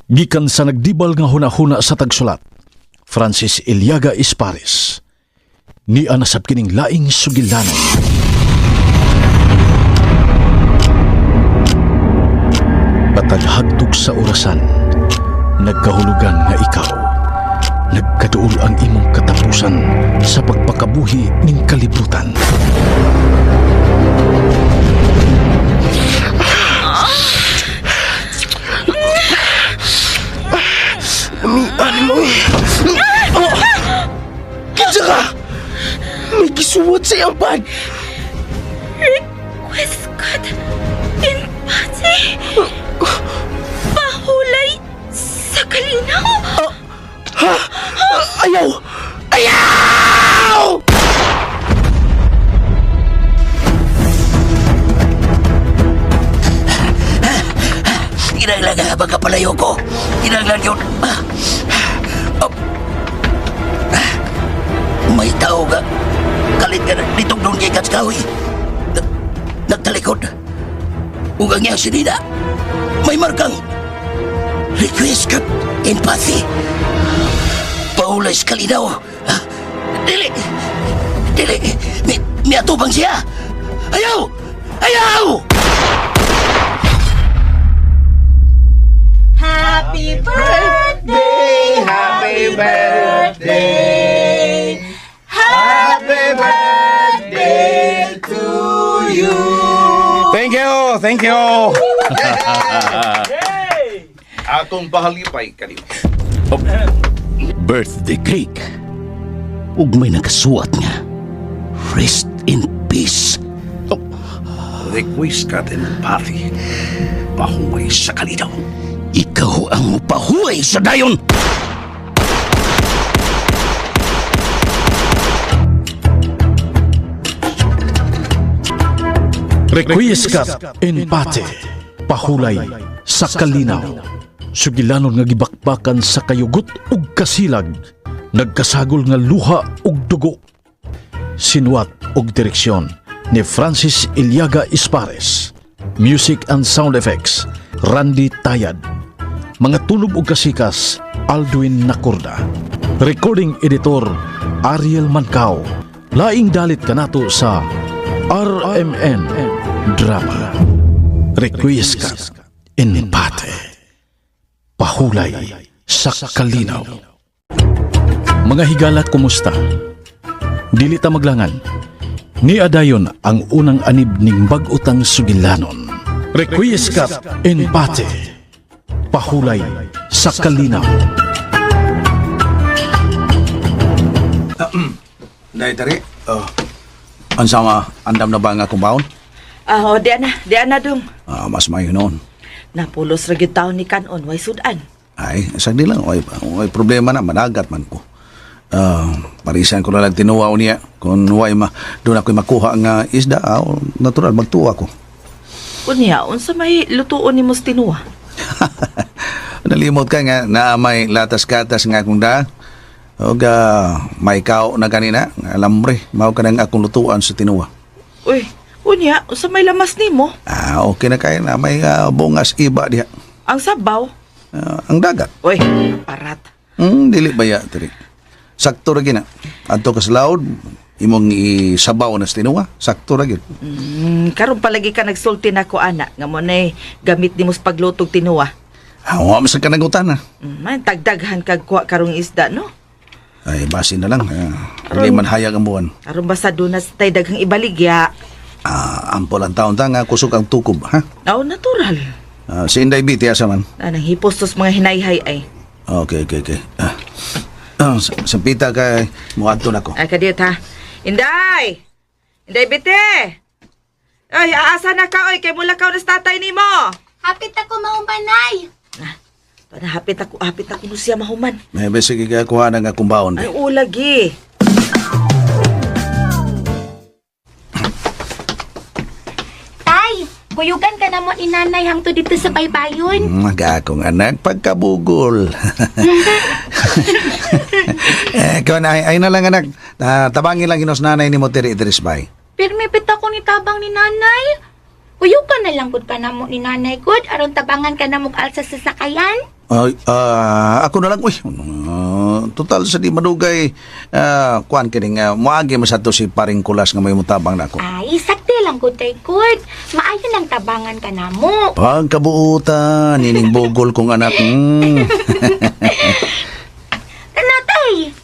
Gikan sa nagdibal nga hunahuna sa tagsulat, Francis Iliaga Ispares, ni anasab kining laing sugilanon. Pataghagtog sa orasan, nagkahulugan nga ikaw, nagkaduol ang imong katapusan sa pagpakabuhi ning kalibutan. Mian mo eh. Kinsa ka? May gisuwat sa iyang bag. Request God in pati. Pahulay sa kalinaw. Ha? Ayaw! Ayaw! Kinaglan nga ba kapalayo ko? Kinaglan yun. May tao ka. Kalit ka nitong doon kay Katskawi. Nagtalikod. Ugang niya si Nina. May markang request ka empathy. Paulay sa kalinaw. Dili! Dili! May atubang siya! Ayaw! Ayaw! Happy birthday! Happy birthday! Happy birthday to you! Thank you! Thank you! Atong pahalipay kanimo. Birthday cake. Ug may nakasuot nga. Rest in peace. Request ka din pati. Pahuway sa kalinaw. Ikaw ang mupahuway sa dayon. Requiescat in pate, pahulay sa kalinaw. Sugilanon nga gibakbakan sa kayugot ug kasilag, nagkasagol nga luha ug dugo. Sinuwat ug direksyon ni Francis Iliaga Ispares. Music and sound effects, Randy Tayad. Mga tunog ug kasikas, Aldwin Nacorda. Recording editor, Ariel Mancao. Laing dalit kanato sa RMN Drama. Requiescat in pate, pahulay sa kalinaw. Mga higala, kumusta? Dili ta maglangan. Ni adayon ang unang anib ning bag-utang sugilanon. Requiescat in pate, pahulay sa kalinaw. Dahil tari, ang sama, andam na ba nga kumbaon? Di ana dong. Mas mayo noon. Napulos ra gyud taon ni kanon way sudan. Ay, sagdi lang, way problema na, managat man ko. Parisan ko na lang tinuwa niya. Kung way doon ako'y makuha nga isda, natural, magtuwa ko. Unya, unsa may lutuon ni mos tinuwa? Nalimot ka nga na may latas-katas nga akong daan. O may kao na kanina, alambre, mao ka nang akong lutuan sa tinuwa. Uy, unya, unsa may lamas nimo? Okay na kayo na, may bungas iba diha. Ang sabaw? Ang dagat. Uy, parat. Dili baya, tiri. Sakto ra gina. Adto ka sa laod, imong isabaw na sa tinuwa, sakto ra gyud. Karon palagi ka nagsulti nako ana, nga mo nay gamit nimo sa paglutog tinuwa. Wa man sa kanagutan na. Man tagdaghan kag kuha karong isda, no? Ay, basi na lang. Hindi man hayag ang buwan. Aron basta dunas tay daghang ibaligya. Ampol ang taon ta nga kusog ang tukob, ha? Natural. Si Inday Biti, asa man? Anang hipostos mga hinayhay ay. Okay. Sa pita kay muadto na ko. Ay, kadiyot ha. Inday! Inday, bite! Ay, aasa na ka, oy. Kay mula ka na sa tatay ni mo. Hapit ako maumbanay. Hapit ako no siya mahuman. May sige ka kuha na nga kumbaon. Ay, ulagi. Tay, kuyugan ka na mo ni nanay hangto dito sa baybayon. Maga akong anak, pagkabugol. Kaya na, ay na lang anak. Tabangin lang inos nanay ni mo tiri-tiris bay. Pirmi pita ko ni tabang ni nanay. Kuyugan na lang gud ka na mo ni nanay gud aron tabangan ka na mo alsa sa sakayan. Ako na lang, uy. Total sa di madugay, kuan kining, muagi masato si paring kulas nga may mutabang na ako. Ay, sakti lang ko, tay Kurt. Maayo lang tabangan ka na mo. Pagkabuutan, nining bugol kong anak. Tanatay!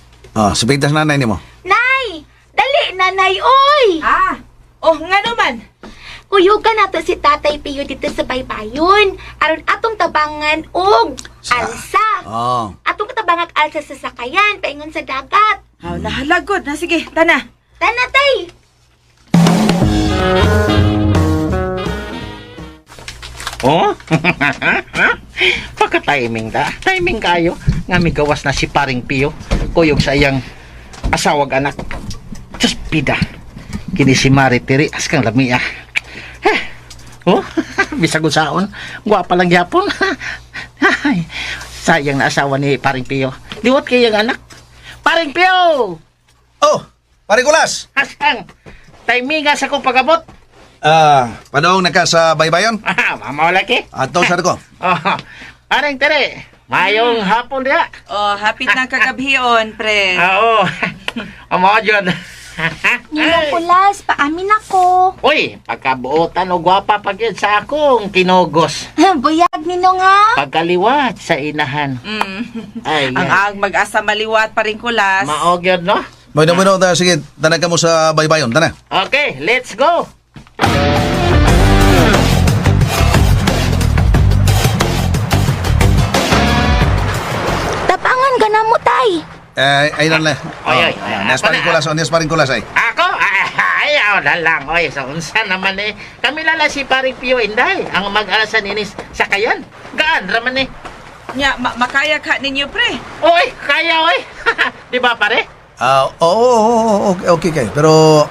Sabitas nanay ni mo. Nay! Dali, nanay, oy! Nga naman. Kuyugan nato si Tatay Pio dito sa baybayon. Aron atong tabangan og alsa. Atong katabangag alsa sa sakayan, paingon sa dagat. Nahalagod na. Sige, tana. Tanatay! Oh? Pagka-timing da. Timing kayo. Nga may gawas na si paring Pio. Kuyog sa iyang asawag anak. Diyos pida. Kini si Maritiri. Askang lami Oh, bisag usaon. Gwapa lang yapon. Ay, sayang na asawa ni paring Pio. Diwat kayang anak. Paring Pio! Oh, paring kulas! Asang! Timinga sa kong pagabot. Padong naka sa baybayon? Mamawalaki. Ato sa ko. Oh, paring Tere. Mayong hapon dia. Hapit na kagabhion, pre. Oo. Amo dyan. Ninong Kulas, paamin ako. Uy, pagkabuotan o gwapa pag yun sa akong kinogos. Buyag ninong ha? Pagkaliwat sa inahan. Ay, Ang mag-asa maliwat pa rin kulas. maog yun, no? Bueno, sige, tanag ka mo sa baybayon, tana. Okay, let's go. Tabangan ka na mo, tay. Ay lang na. Ay. Nes paring kulas ay. Ako? Ayaw na lang. Oy, sa unsa naman eh. Kami lala si Paring Pio Inday. Ang mag-alasan inis sa kayan. Gaan raman eh. Nya, makaya ka ninyo, pre. Oy, kaya oy. Di ba pare? Oo, okay kay. Pero,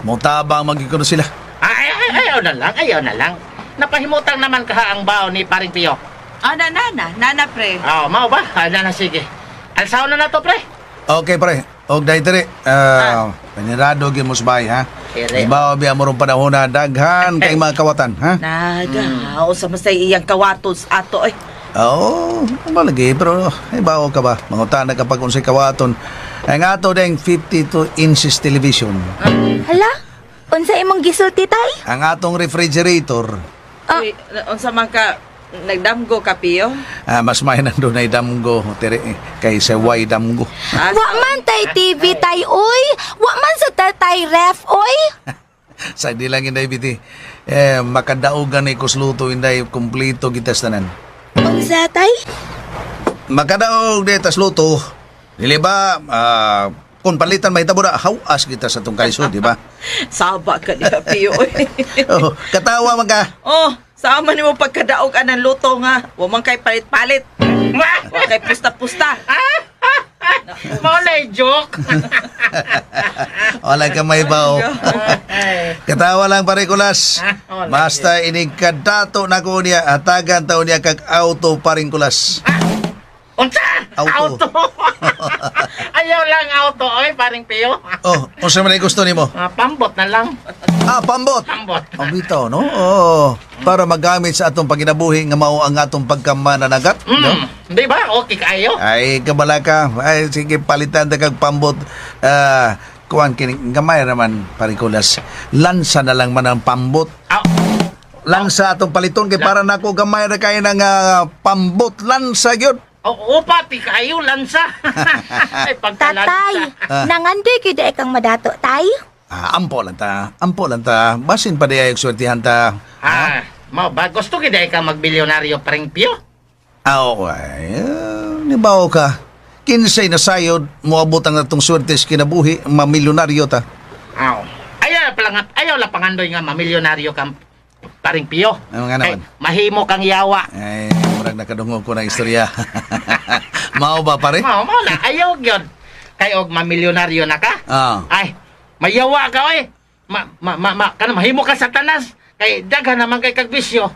mutabang magikuno sila. Ayaw na lang. Napahimutan naman ka ang bao ni Paring Pio. Nana, pre. Mau ba? Na, sige. Alsaw na to, pre. Okay, pre. Og daytiri, panirado gyud mo sa bahay, ha? Ere. Ibaw biya mo ron panahon na daghan kay mga kawatan, ha? Naga, sa masay iyang kawatos ato, eh. Oo, malagi, pero ibaw ka ba? Mangutan na kapag unsay kawaton. Ang ato ding 52 inches television. Hala? Unsa imong gisulti, tay? Ang atong refrigerator, Uy, unsa man ka, nagdamgo ka, Pio? mas may nandun ay damgo, tiri, kay sa way damgo. Wa man tay TV, tay, oy. Wa man sa tay ref, oy. Sa di lang inday biti, makadaogan ay kusluto inday kumplito gitas tanan. Unsa, tay? Makadaog di tas luto, dili ba, kung palitan may tabo na, hawas kita sa tong kaiso, di ba? Saba ka niya, Pio, eh. Oh, katawa man ka. Sama ni mo pagkadaog anang luto nga. Wa man kay palit-palit. Wa kay pusta-pusta. Maulay joke. Wala ka may bao. Katawa lang pare kulas. Wala. Basta inigkadato na ko niya, atagan tao niya kag auto paring kulas. Unsa? Auto. Ayaw lang auto, oy, Paring Pio. Oh, unsa man ay gusto nimo? Pambot na lang. Pambot. Pambot. Ang bitaw, no? Oh, para magamit sa atong paginabuhi nga mao ang atong pagkamananagat, no? Di ba? Okay kayo? Ay, kabala ka. Ay, sige, palitan ta kag pambot. Kuan kining gamay naman paring kulas. Lansa na lang man ang pambot. Lansa atong paliton kay para nako gamay na kay nang pambot lansa gyud. Pati kayo, lansa. Ay, pagkalansa. Tatay, nangandoy kay dae kang madato, tay? Ampo lang ta. Basin pa di ay swertihan ta. Mau ba? Gusto kita ka magbilyonaryo, Paring Pio? Ay, nibaw ka. Kinsay na sayod, moabot ang natong swertes kinabuhi, mamilyonaryo ta. Ayaw lang pangandoy nga mamilyonaryo kang Paring Pio. Ano nga naman? Kay, mahimo kang yawa. Ay, murag nakadungog ko ng istorya. Mao ba pare? Mau na. Ayaw yun. Kay og mamilyonaryo na ka? Ay, mayawa ka, oy. Mahimo ka sa tanas. Kay daghan naman kay kagbisyo.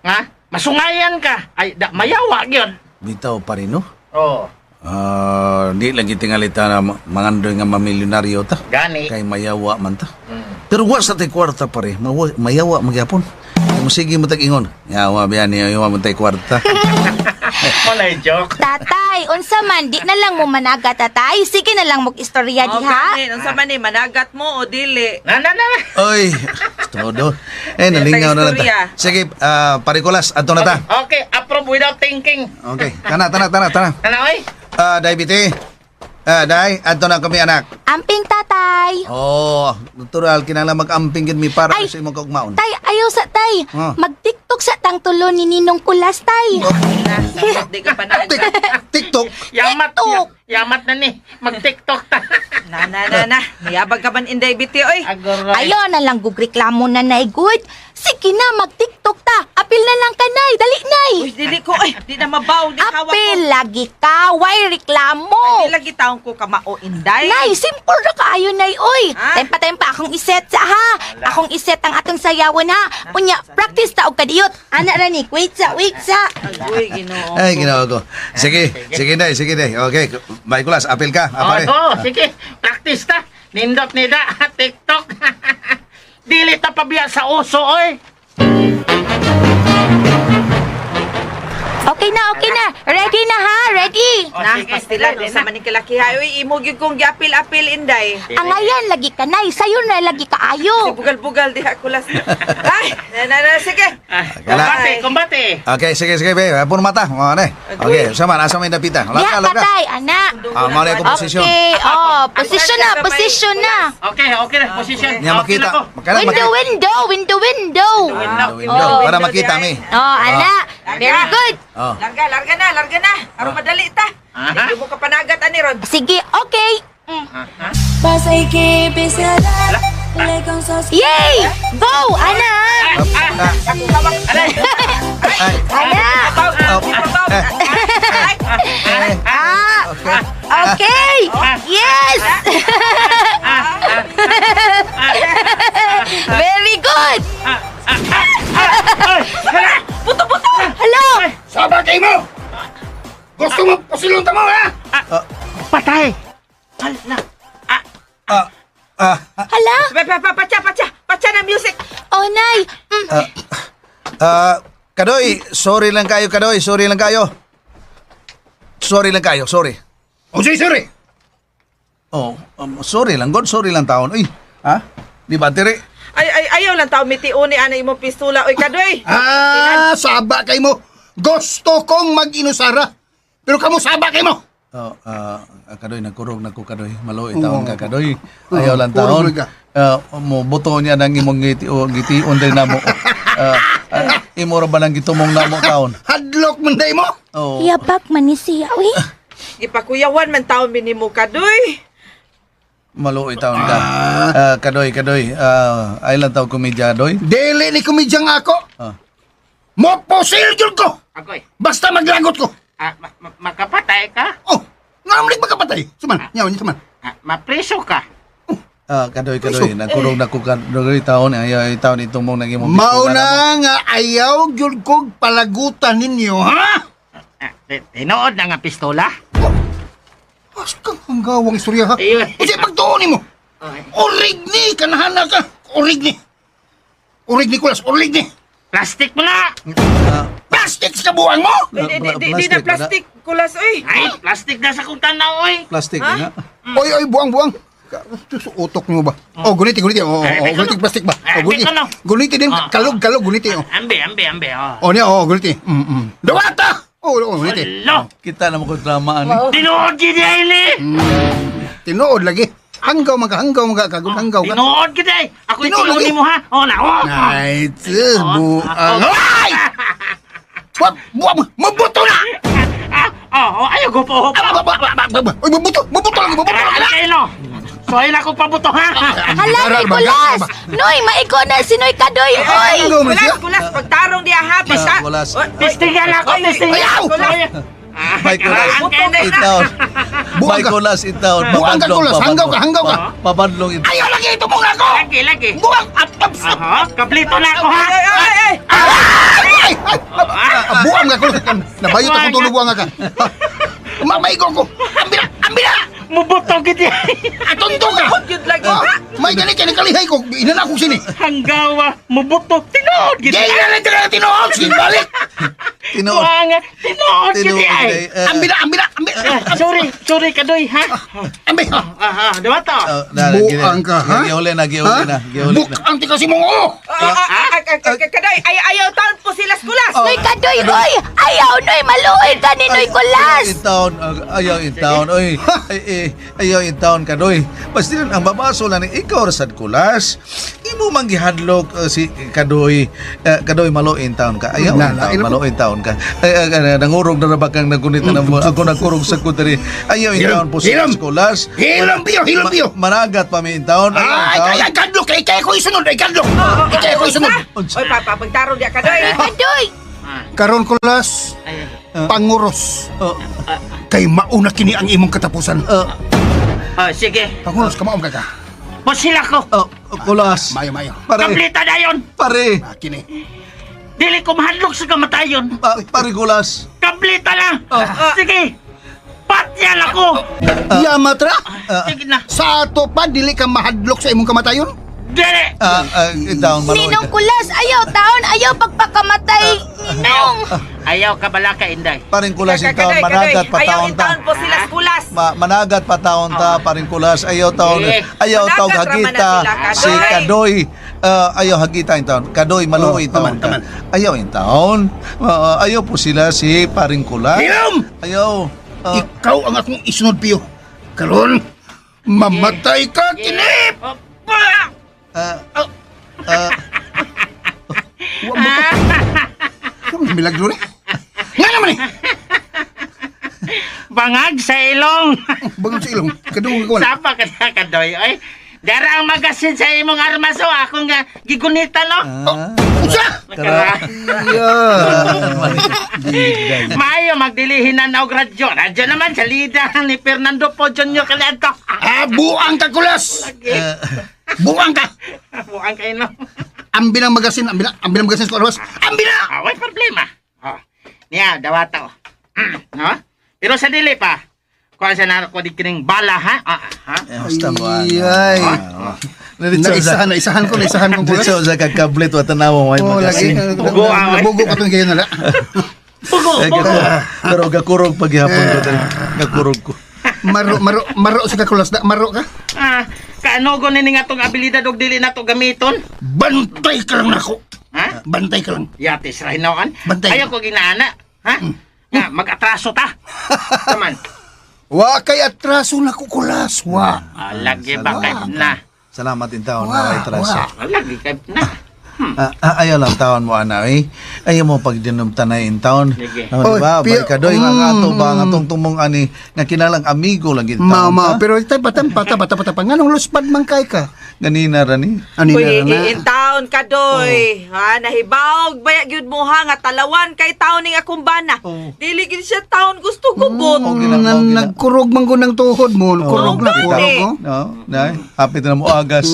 Nga? Masungayan ka. Ay, mayawa yun. Bitaw pa rin, no? Oo. Di lang gitingalita na mangandoy nga mamilyonaryo ta. Gani. Kay mayawa man ta. Pero wa sa tay kwarta pare, mayawa magyapon. Kay mo sige mo tag ingon. Yawa biyan yawa mo tay kwarta. Malay joke. Tatay, unsa man, di na lang mo managa, tatay. Sige na lang mag-istorya Oh, diha. kanin, unsa man ni managat mo o dili? Na. Oy, todo. Nalingaw na lang Istorya. ta. Sige, parikulas, ato na ta. Okay, approve without thinking. Okay, tana. Ano, oy? Day, Day, ato na kami anak. Amping tatay. Oh, natural, kinala mag-amping gid mi para Ay. sa imong kaugmaon. Tay, ayaw sa tay. Ah. Mag-tiktok sa tang tulo ni Ninong Kulas, tay. Na, sakit, di ka panagat. TikTok. Yamat. TikTok. Yamat na ni. Mag-tiktok ta. Na. Mayabag ka man Inday Biti, oy. Agoray. Ayaw na lang gugreklamo na nay good. Sige na, mag-tiktok ta. Apil na lang ka, nay. Dali, nay. Uy, dili ko, ay, di na mabaw, di hawak ko. Apil, lagi ka. Why reklamo? Di lagi taong ko kamao, Inday. Nay, simple na kaayo, nay, oy. Ah. Tempa-tempa akong iset sa ha. Akong iset ang atong sayawan ha. Unya, practice ta og kadiyot. Ana ra ni, wait sa. Uy, Ginoo. Ay, ginawa ko. Sige, Day. Okay, Kulas, apil ka. Apare. Sige. Practice ta. Nindot nida. TikTok. Dili ta pabiya sa uso, oy. Okay na. Ready na ha, ready. Na, sige, pastilan, sige, sa na. maning kilakihay. Uy, imo gyud kong giapil-apil, Inday. Ang ayan, lagi ka, nay. Sayo na lagi Si kaayo. bugal-bugal, di kulas. Ay, sige. Kumbate. Okay, sige, be. Pun mata. Mana? Okay, sama asa may napita. Diha ka, tay, ana. Mali ako posisyon. Okay, position na. Okay na. Position. Niya makita. Window. Window. Para makita mi. Oh, ana. Very good. Oh. Larga na. Aron madali ta. Aha. Di mo ka panagat, ani ron. Sige, okay. Basta ikipis na lang Lekang sos Yay! Go, ana. Ana. Okay. Yes. Very good. Hello. Sabagay mo! Gusto mo pasilunta mo, ha? Patay. Hala. Pacha na music. Oh, nay. Kadoy, sorry lang kayo. Sorry. O sige, sorry. Oh, sorry lang, God. Sorry lang taon. Uy, ha? Di ba, tiri? Ay, ayaw lang tao mitiuni ana imo pistola. Oy, kadoy. Saba kay mo. Gusto kong mag-inusara. Pero kamo saba kay mo. Oh, Kadoy, nagkurog na ko, Kadoy. Maluoy taon ka, Kadoy. Ayaw lang kurog taon. ka. Mo, buto niya ng imong gitiun din na mo. Imo ra ba nang gitumong na mo taon? Hadlok man day mo. Oh. Yabak man ni siya, uy. Ipakuyawan man taon minimo kadoy. Maluoy taon ka. Kadoy. Ay lang taon komedya, Doy. Dili ni kumidyang ako. Ah. Mo posil jud ko. Agoy. Basta maglagot ko. Makapatay ka? Oh, nga mo magkapatay. Suman, suman. Mapreso ka? Kadoy. Nagkurog na ko, Kadoy taon. Ayaw taon itumong nang imong Mauna nga ayaw jud ko palagutan ninyo, ha? Tinood na nga pistola? Basta kang hanggawang istorya, ha? Ayun. Kasi pagtuunin mo. Orig ni, kanahana ka. Orig ni, Kulas, orig ni. Plastic mo na! Plastic sa kabuang mo! Di na plastic kulas oy. Ay, plastic na sa kung tanaw, oy! Plastic, nga. Oy, buang. Utok mo ba? Oh, guniti. Oh, guniti plastic ba? Oh, guniti. ano? Guniti din, kalog, guniti. Oh, Ambe, oh. niya, guniti. Dawata! Oh, guniti. Lo! Kita na mo ko dramaan. Tinood gid ini! Tinood lagi. Hanggaw mga kagod, hanggaw ka. Tinood gid ay! Ako Tinood lagi. itinood mo ha! Oh, na, oh! Ay, buang. Ay! Buang, mabuto na! Ayaw ko po! Oy, mabuto lagi. Ay, no! So, ayun ako pabuto ha! Hala, Nicolas. Noy, maigo na si Noy Kadoy, oy. Hanggaw mo siya? Kulas pagtarong di ha. Kulas. Tistigan ako! Ayaw! May kulas. Itaon. May kulas, itaon. Buang ka, Kulas. Hanggaw ka. Papadlong itaon. Ayaw lagi ito mong ako! Lagi! Buang! Kaplito na ako ha! Ay! Buang ka, Kulas. Nabayot ako tulog buang ka. Maigo ko. Ambila! Mubuto gid yan! Atonto ka! Yun lagi. May ganit ka nakalihay ko. Inan ako sini. Hanggawa! Mubuto! Tinood gid! Gaya na lang tinood. Sige, balik! Tinuod. Tinuod Tinuod, kiti ay. eh. Ambila. Sorry kadoy ha. Ambi. Diba to? Buang ka, ha? Giuli na. Bukang ti kasi mong oo. Kadoy, ayaw taon po sila skulas. Noy kadoy, oy! Ayaw, noy! Maluoy ka ni Noy Kulas! Ayaw in town. Oy, ayaw in town ka, doy. Basta yun, ang babaso lang ni ikaw rasad kulas. Imo man gihadlok si Kadoy. Kadoy, malo in town ka. Ayaw in town, malo in town ka. Nangurog na bakang nagunit na mo. Ako nagkurog sa kutari. Ayaw in town po si kulas. Hilom piyo. Managat pa mi in town. Ay, kadlok. Kaya ko isunod. Ay, kadlok. Kaya ko isunod. Oy, pagtaro diya kadoy. Kadoy! Karon kulas, panguros. Kay mauna kini ang imong katapusan. Sige. Panguros ka maong ka. Pusila ko. Kulas. Mayo. Pare. Kamplita na yun. Pare. Kini. Dili ko mahadlok sa kamatayon. Pare kulas. Kamplita na. Sige. Patyal ako. Yamatra. Sige na. Sa ato pa dili ka mahadlok sa imong kamatayon. Dili. In town, malo. Ninong Kulas, ayaw taon! Ayaw pagpakamatay! Ninong! Ayaw ka bala ka, Inday. Paring kulas in town, managat pa Ayaw taon in town ta. po sila skulas. Managat pa taon ta, paring kulas. Ayaw taon. Eh, Ayaw taon managat raman hagita. na sila, Si Kadoy. Ayaw hagita in town. Kadoy, maluoy taon taman. ka. Ayaw in town. Ayaw po sila si paring kulas. Hilom! Ayaw. Ikaw ang akong isunod piyo. Karon, mamatay ka kini. Milagro ni. Nga naman eh. Bangag sa ilong. Bagang sa ilong. Kadung ko. Sapa ka na, Kadoy. Ay, dara ang magasin sa imong armaso. Ako nga gigunita, no? Usa! Maayo, magdilihin na og radyo. Radyo naman sa lida ni Fernando Po Jr. Calianto. Buang ka kulas. Buang ka. Buang kayo, no? Ambilang magasin sa kulas. Ambila! May problema. Niya, dawata, no? Pero sa dili pa. Kung sa na ko di kining bala, ha? Basta mo. Ay. Naisahan ko kulas. Dito sa kakablit wa tanaw mo ay Lagi. magasin. Nabugo ka itong kayo nala. Pugo. Pero gakurog paghihapon ko dali. Gakurog ko. Maro sa kakulas da. Maro ka? Kaano ko nini nga tong abilidad og dili na to gamiton? Bantay ka lang nako. Ha? Bantay ka lang. Yatis rahinawan. Bantay. Ayaw ko ginaana. Ha? Nga, mag-atraso ta. Taman. Wa kay atraso na kukulas. Wa. Lagi bakit na. Salamat in taon na ay traso. Lagi kay na. Ayaw lang taon mo ana eh. Ayaw mo pag dinumtanay in taon. Sige. Di ba? Oy, Kadoy nga ato ba nga tong tumong ani nga kinalang amigo lang in taon. Mama, pero itay bata nganong luspad man kay ka? Ganina rani. Ani Uy, na. in town kadoy. Nahibawog baya gyud mo ha nga talawan kay taon ning akong bana. Dili gid siya taon gusto gubot. Nagkurog man ko ng tuhod mo. Kurog na kurog ko. No, dai. Hapit na mo agas.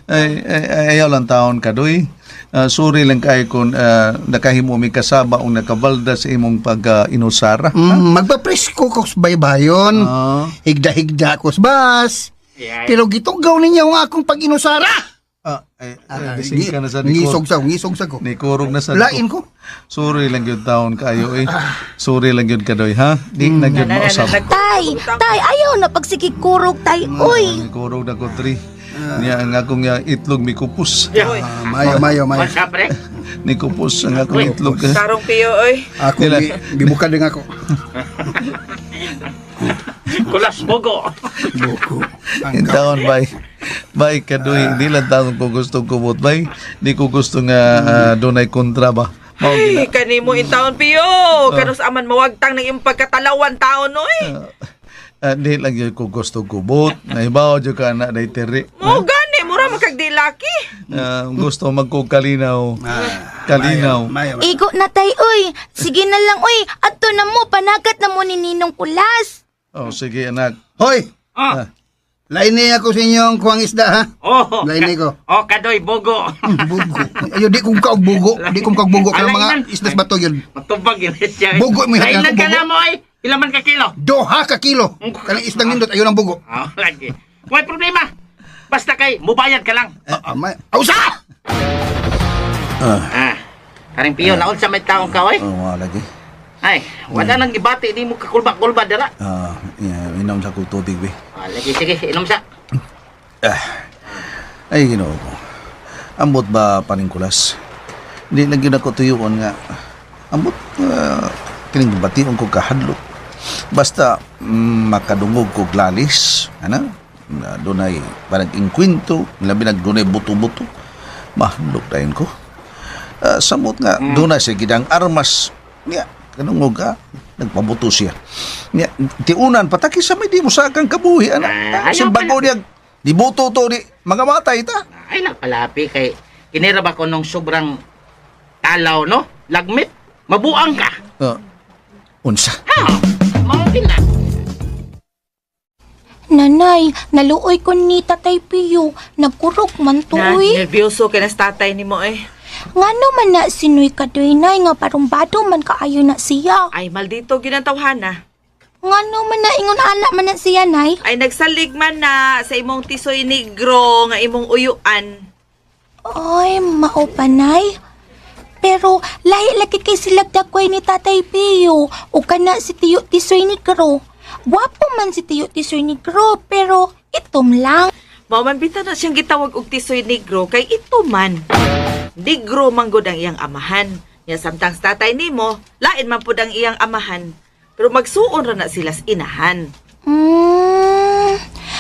Ay ayaw lang taon kadoy. Suri lang kay kun nakahimo mi kasaba o nakabalda sa imong pag-inusara. Magpapresko ko sa baybayon. Higda-higda ko sa bas. Pero gitugaw ninyo ang akong pag-inusara. Bising ka na sa Ngisog sa ko. Nikurog na sa Lain ko. Suri lang yun taon kayo eh. Suri lang yun kadoy ha. Di na yun mausap. Tay, ayaw na pagsikikurog, tay. Uy! Nikurog na ko 3. Niya ang akong itlog mi kupus. Mayo. What's up, pre? Ni kupus ang akong itlog. Tarong piyo oy. Ako, bibuka din ako. Kulas bogo. Buko. In taon bay. Bay kadoy, di lang taon ko gusto kumot bay. Di ko gusto nga dunay kontra ba. Ay, kanimo in town piyo. Kanus aman mawagtang ng iyong pagkatalawan taon oy. Di lang yun ko gusto kubot. Naibaw dyan ka na day teri. Mo gani mura magkagdilaki. Gusto magkukalinaw. Kalinaw. Mayo. Igo na, tay, uy! Sige na lang, uy! Ato na mo, panagat na mo ni Ninong Kulas! Oh, sige anak. Hoy! Lain niya ako sa inyong kuwang isda, ha? Lain niya ko. Kadoy bogo. Bugo. Ayo, di kong kaog bugo. Di kong kaog bugo. Kaya mga isdas bato yun. Matubag yun siya. Bugo, may Kailan hanggang ka bugo. na mo ay? Ilan man ka kilo? 2 ka kilo. Kanang isdang nindot, ayun ang bugo. Lagi. May problema. Basta kay, mubayad ka lang. Ausa! Karing piyo, naon sa may taong ka, oy? Oh, wala lagi. Ay, wala nang ibati, di mo kakulba-kulba dara. Inom sa ko tubig, be. Lagi, sige, inom sa. Ay, Ginoo ko. Ambot ba paningkulas? Hindi lang yun ako tuyuon nga. Ambot, kining bation ko kahadlok. Basta makadungog ko glalis, ano? Dunay parang inkwento, labi nagdunay buto-buto. Mahlok dayon ko. Samot nga, dunay sa gidang armas. Nga, kanungog ka, nagpabuto siya. Nga, tiunan, pataki sa may di mo sa kang kabuhi, ano? ayaw Simbago pala. niya, di buto to, di mga matay ta. Ay, nagpalapi kay kinira ba ko nung sobrang talaw, no? Lagmit, mabuang ka. Unsa? Ha? Mawin na. Nanay, naluoy ko ni Tatay Pio. Nagkurog man to, Na, uy. nervyoso ka na sa tatay ni mo eh. Ngano man na sinuy kadoy, nay, nga parumbado man kaayo na siya. Ay, maldito ginatawhana. Ngano man na ingon ana man na siya, nay. Ay, nagsalig man na sa imong tisoy negro nga imong uyuan. Ay, mao pa, nay. Pero lahi lagi kay silag dakway ni Tatay Pio. O kana si Tiyo Tisoy Negro. Wapo man si Tiyo Tisoy Negro, pero itom lang. Mauman bita na siyang gitawag og tisoy negro kay ito man. Negro manggod ang iyang amahan. Nya samtang sa tatay nimo, lain man pud ang iyang amahan. Pero magsuon ra na sila sa inahan.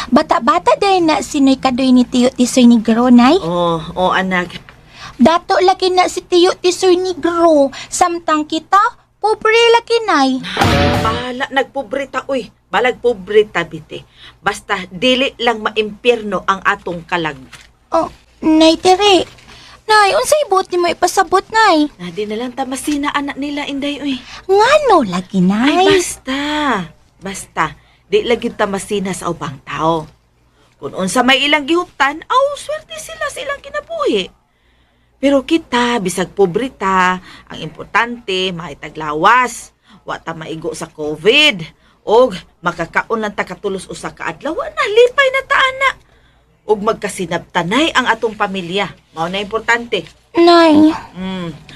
Bata-bata dahil na sinoy kadoy ni Tiyo Tisoy Negro, nay. Oh, anak. Dato lagi na si Tiyo Tisoy Negro. Samtang kita, pobre lagi, nay. Bala, nagpobrita, uy. Balag pobrita, biti. Basta, dili lang maimpyerno ang atong kalag. Oh, nay, tere. Nay, unsay buti mo ipasabot, nay? Na di na lang tamasina anak nila, Inday, uy. Ngano lagi, nay? Ay, basta. Di lagi tamasina sa ubang tao. Kung unsa may ilang gihuptan, swerte sila sa ilang kinabuhi. Pero kita, bisag pobrita, ang importante, maitaglawas, wata maigo sa COVID, og makakaon lang ta katulos usa ka adlaw na lipay na taana. Og magkasinabtanay ang atong pamilya. Mao na importante. Nay.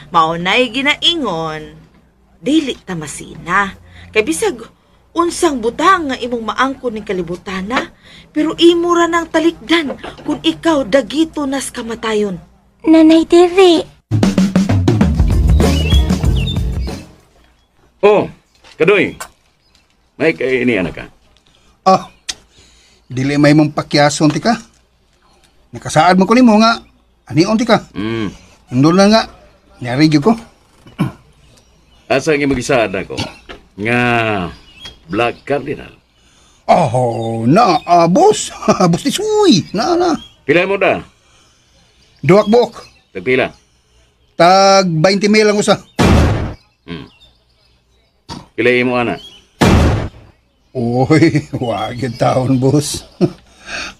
Mao na'y ginaingon, dili ta masina. Kay bisag unsang butang nga imong maangkon ning kalibutana, pero imo ra nang talikdan kung ikaw dagito nas kamatayon. Nanay, tere. Oh, Kadoy. May kay ini anak ka. Dili may mong pakyason ti ka. Nakasaad mo ko nimo nga anion ti ka. Indol na nga nyari gyud ko. Asa nga magisaad ako nga Black Cardinal. Boss. Boss Tisoy. Na. Pila mo da? Duwak buok. Tagpila. Tag 20 mil lang usa. Pila mo ana? Oy, wag yung taon, boss.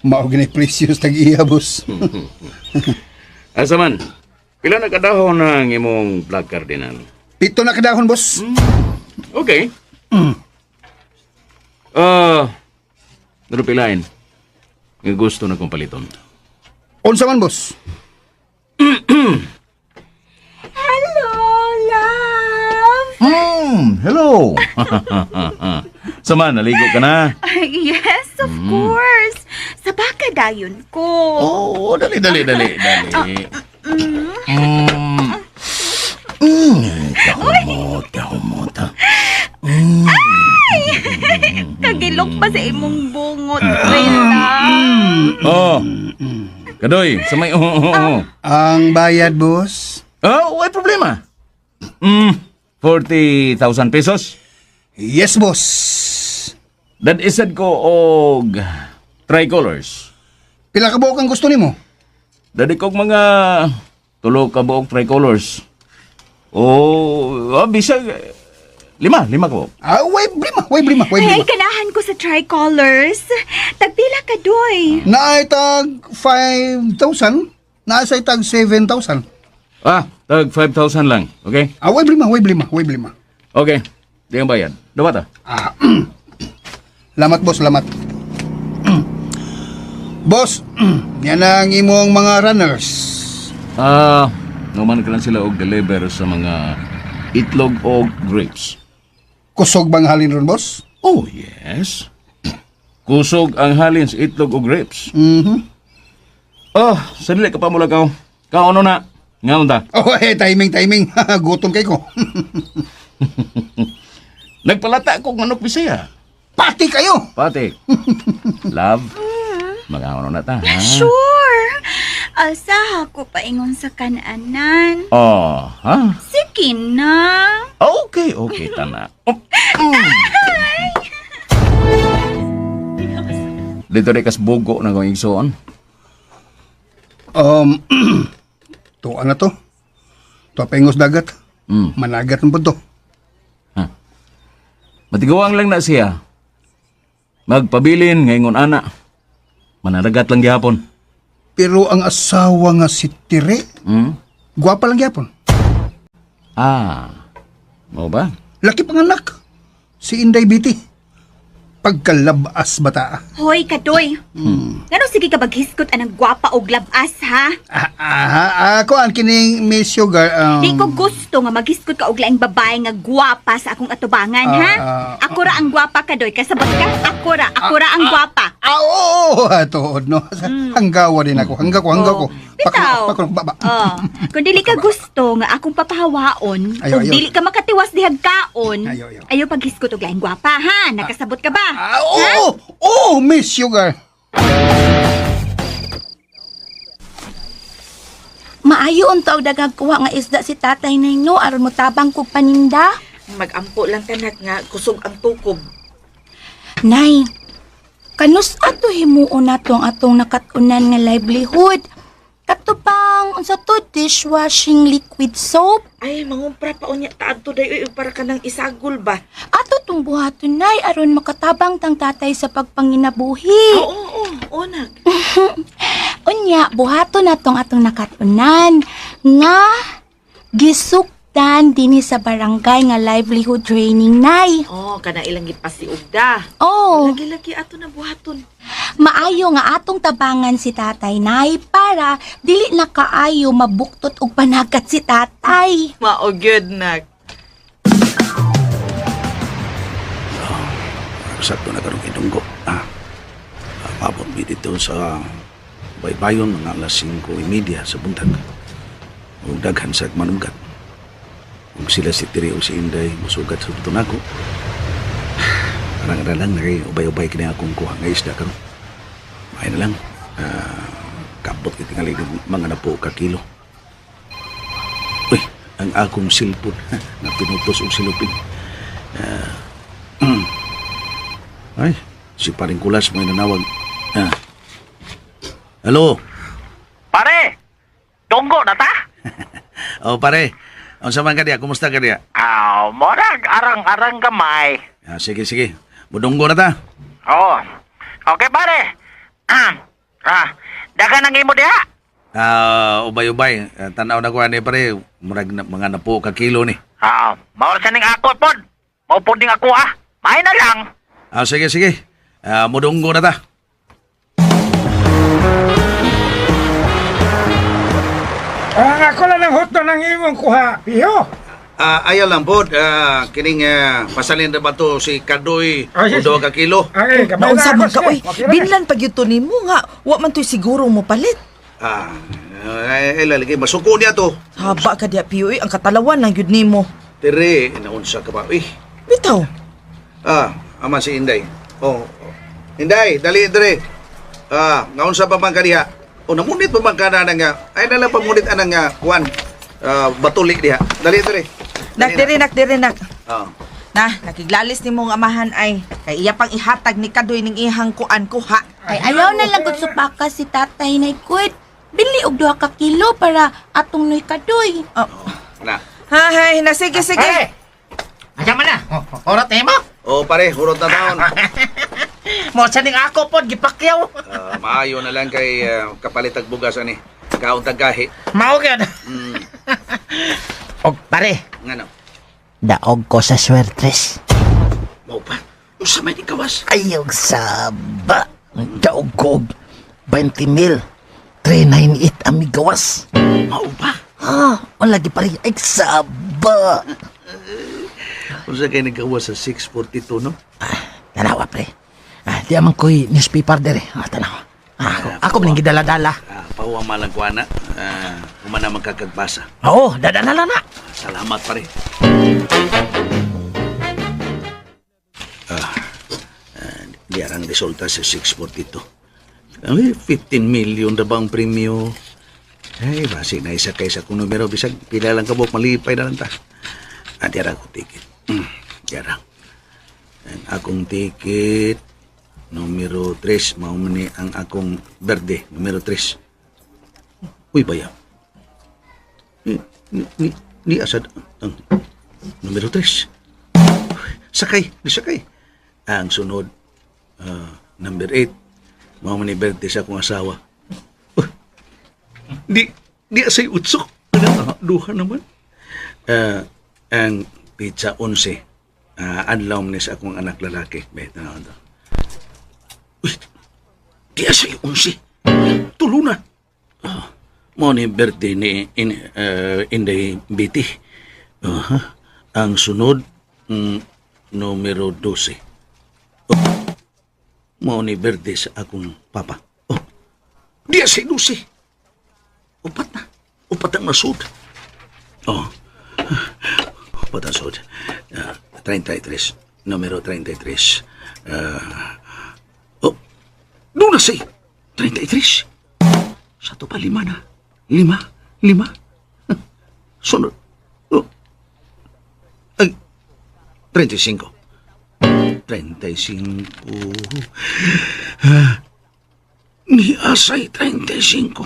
Mao gini precious tag iya, boss. Asa man? Pila na kadahon ng imong Black Cardinal? 7 na kadahon, boss. Okay. Pero pilain. Nga gusto na kong paliton. Unsa man, boss? Hello, love. Hello. Sama, naligo ka na? Yes, of course. Sa baka dayon ko. Oo, dali. Kahumot. Kagilok pa sa imong bungot, Rela. Kadoy, samay Ang bayad, boss? Why problema? 40,000 pesos? Yes, boss. That isad ko og tricolors. Pila ka buok ang gusto nimo? Dadi kog mga tulo ka buok tricolors. Bisag lima ko. Way blima. Ay, ganahan ko sa tricolors. Tagpila ka, doy. Naay tag 5,000. Naay say tag 7,000. Tag 5,000 lang, okay? Way blima. Okay, di ang bayad. Dapat Lamat, boss, lamat. Boss, yan ang imong mga runners. Naman ka lang sila og deliver sa mga itlog o grapes. Kusog bang halin ron, boss? Oh, yes. Kusog ang halin sa itlog o grapes. Oh, sanili ka pa mula ka. Kauno na. Ngayon ta. Oh, timing. Gutom kay ko. Nagpalata ko ng manok Bisaya. Pati kayo! Pati. Love. Mag-aano na ta, ha? Sure. Asa ako paingon sa kananan. Oh, ha? Sige na. Okay, tana. Oh. Dito rin kas bugo na kong igsoon. To ano to? To pengos dagat. Managat ng punto. Matigawang lang na siya. Magpabilin ngayon ana. Manaragat lang gihapon. Pero ang asawa nga si Tire, gwapa lang yapon. Mau ba? Laki panganak. Si Inday Biti. Pagkalabas bata. Hoy, Kadoy. Ngano sige ka maghiskot anang gwapa og labas, ha? Ako ang kining Miss Sugar. Di ko gusto nga maghiskot ka og laing babae nga gwapa sa akong atubangan, ha? Ako ra ang gwapa, Kadoy. Kasabot ka? Ako ra ang gwapa. Oo, tuod no. Hanggawa din ako. Hangga ko. Bitaw. Baba. Kung dili ka gusto nga akong papahawaon, Ayaw, kung ayaw. dili ka makatiwas dihag kaon, Ayaw. ayaw paghiskot og laing gwapa, ha? Nakasabot ka ba? Oo, Miss Sugar. Maayo unta og daghang kuha nga isda si tatay Nino aron mo tabang kog paninda. Mag-ampo lang tanak nga kusog ang tukob. Nay, kanus ato himuon nato ang atong nakatunan nga livelihood. Katupang unsa to dishwashing liquid soap. Ay, mangumpra pa unya taadto dayo para ka nang isagol ba? Ato tong buhaton nay aron makatabang tang tatay sa pagpanginabuhi. Oo, nag. Unya, buhaton natong atong nakatunan nga gisukdan dinhi sa barangay nga livelihood training nay. Oh, kana ilang gipasiugda. Oh, Lagi-lagi ato na buhaton. maayo nga atong tabangan si tatay nay para dili na kaayo mabuktot og panagat si tatay. Mao gyud nag. Sakto na karong idunggo. Mabot mi dito sa baybayon mga alas 5:30 sa buntag. Ug daghan sa manugat. Ug sila si Tiri o si Inday musugat sa buton ako. Arang-arang na kay ubay-ubay kini akong kuha nga isda karon. May na lang. Kabot kitingali mga napo ka kilo. Uy, ang akong silpon na pinutos og silupin. Ay, si paring kulas may nanawag. Hello? Pare! Dunggo na ta? Oh, pare. Unsa man ka diya? Kumusta ka diya? Morag arang-arang gamay. Sige. Mudunggo na ta. Oh. Okay, pare. Daga nang imo diha. Ubay-ubay. Tanaw na ko ani pare. Murag na, mga napo ka kilo ni. Mao sa ning ako pod. Mao pod ning ako May na lang. Sige. Mudunggo na ta. Ako lang ng hot na ng imong kuha, Piyo. Ayaw lang po. Kining pasalin na ba to si Kadoy Sige. o 2 ka kilo? Okay, kamay Naunsa na man ako. ka, oy. Binlan pag yuto nimo nga. Wa man to'y siguro mo palit. Lalagay. Masuko niya to. Haba ka diya, Piyo, ang katalawan lang yun nimo. Tere, naunsa ka ba? Bitaw. Aman si Inday. Inday, dali dire. Naunsa pa man ka diha? Namunit pa man ka na nga. Ay nalang pamunit anang kuwan. Batulik diha. Dali dire. Nakdiri, nak. Ah. Nakiglalis ni mong amahan ay. Kay iya pang ihatag ni Kadoy ning ihang kuan kuha. Ay ayaw na lang gud supaka si tatay nay kud. Bili og 2 ka kilo para atong noy Kadoy. Na. Hay, sige. Asa man na? Orat mo? Pare, hurot na taon. Mo sa ning ako pod gipakyaw. Maayo na lang kay kapalitag bugas ani. Kaon tagahi. Mao gyud. Og pare, Ngano? daog ko sa swertres. Mau pa? Usa may ikawas. Ayog saba. Daog ko 20,000. 398 amigawas. Mau pa? Wala di pare. Ay saba. Kung sa kayo nagawa sa 642, no? Tanawa, pre. Di amang ko'y newspaper dere. Tanawa. Ako maling gidala-dala. Pawa malang ko, ana. Umana magkakagbasa. Oo, dadala na. Salamat pa rin. Di arang resulta sa 642. Ay, 15 million na bang premyo? Ay, basi na isa kaysa kung numero. Bisag, pila lang kabok, malipay na lang ta. Di arang ko ticket. Di arang. Ang akong ticket, numero 3, maumani ang akong berde, numero 3. Uy, bayaw. Ni asad ang numero 3. Sakay, di sakay. Ang sunod, number 8, maumani berde sa akong asawa. Di asay utsok. Duha naman. Ang pizza 11, adlaw man sa akong anak lalaki. Beto na ito. Uy, di asay 11. Tulo na. Mo ni birthday ni Inday Biti. Ang sunod, numero 12. Mo ni birthday sa akong papa. Di asay 12. Upat na. Upat ang nasud. Upat ang nasud. 33. Numero 33. Doon na say. 33. Sa to pa 5 na. 5. Sunod. Ay. 35. 35. Ni asay 35.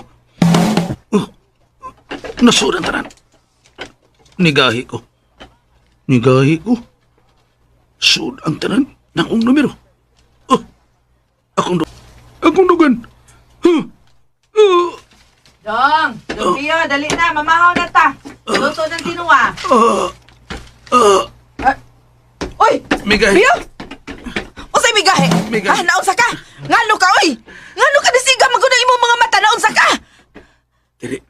Nasuran tanan. Nigahi ko. Sud ang tanan ng numero. Akong dugan. Dong, Pio, dali na, mamahaw na ta. Luto ng tinuwa. Uy! Migay. Pio! Unsay migahe? Migahe. Naunsa ka? Ngano ka, uy? Ngano ka nisiga maguna imong mga mata, naunsa ka? Dili.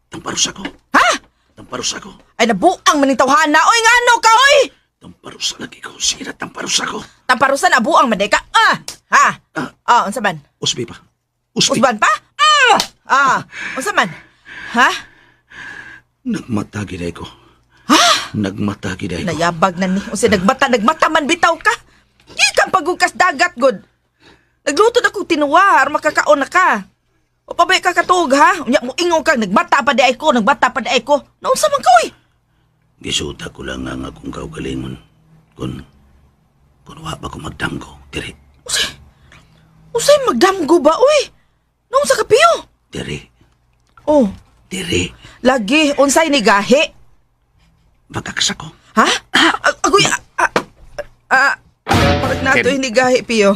Tamparus ako. Ha? Tamparus ako. Ay, nabuang manitawhana. Uy, ngano ka, uy? Tamparus lagi ko. Sira tamparus ako. Tamparusan, abuang madeka. Unsa man? Usbi pa. Usbi. Usban pa? Unsa man? Ha? Nagmata giday ko. Ha? Nagmata giday ko. Nayabag na ni. Unsa nagmata man bitaw ka? Ikan pagugkas dagat, god. Nagluto na kong tinuwa, ar makakaon na ka. O pabay ka katug, ha? Unya mo ingong kang nagbata pa di ay ko. Naunsa man ka, uy? Gisuta ko lang ang akong kaugalingon. Kung wa ba ko magdamgo, diri. Usay magdamgo ba, uy? Naunsa ka, Pio? Diri. Oh, Diri. lagi. Unsay ni gahi? Bagakas ako. Ha? Agoy, parang nato Ken. hinigahi, Pio.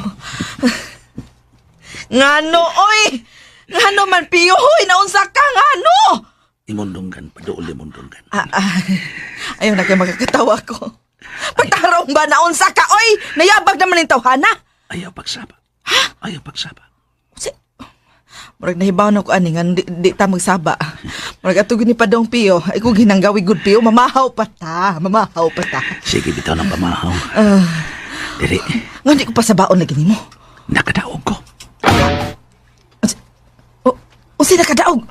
Ngano, oy? Ngano man, Pio, hoy? Naunsa ka, ngano? Imundunggan. Padool imundunggan. Ayaw na kayo makakatawa ko. Pagtarong ba, naunsa ka, oy? Nayabag naman yung tawhana. Ayaw pagsaba. Ha? Ayaw pagsaba. Murag nahibaw na ko ani nga di ta magsaba. Murag ato gini pa dong, Pio. Ay ko ginanggawi good, Pio. Mamahaw pa ta. Sige, bitaw ng pamahaw. Diri. Nga di ko pa sabaon lagi nimo. Nakadaog ko. Unsay nakadaog?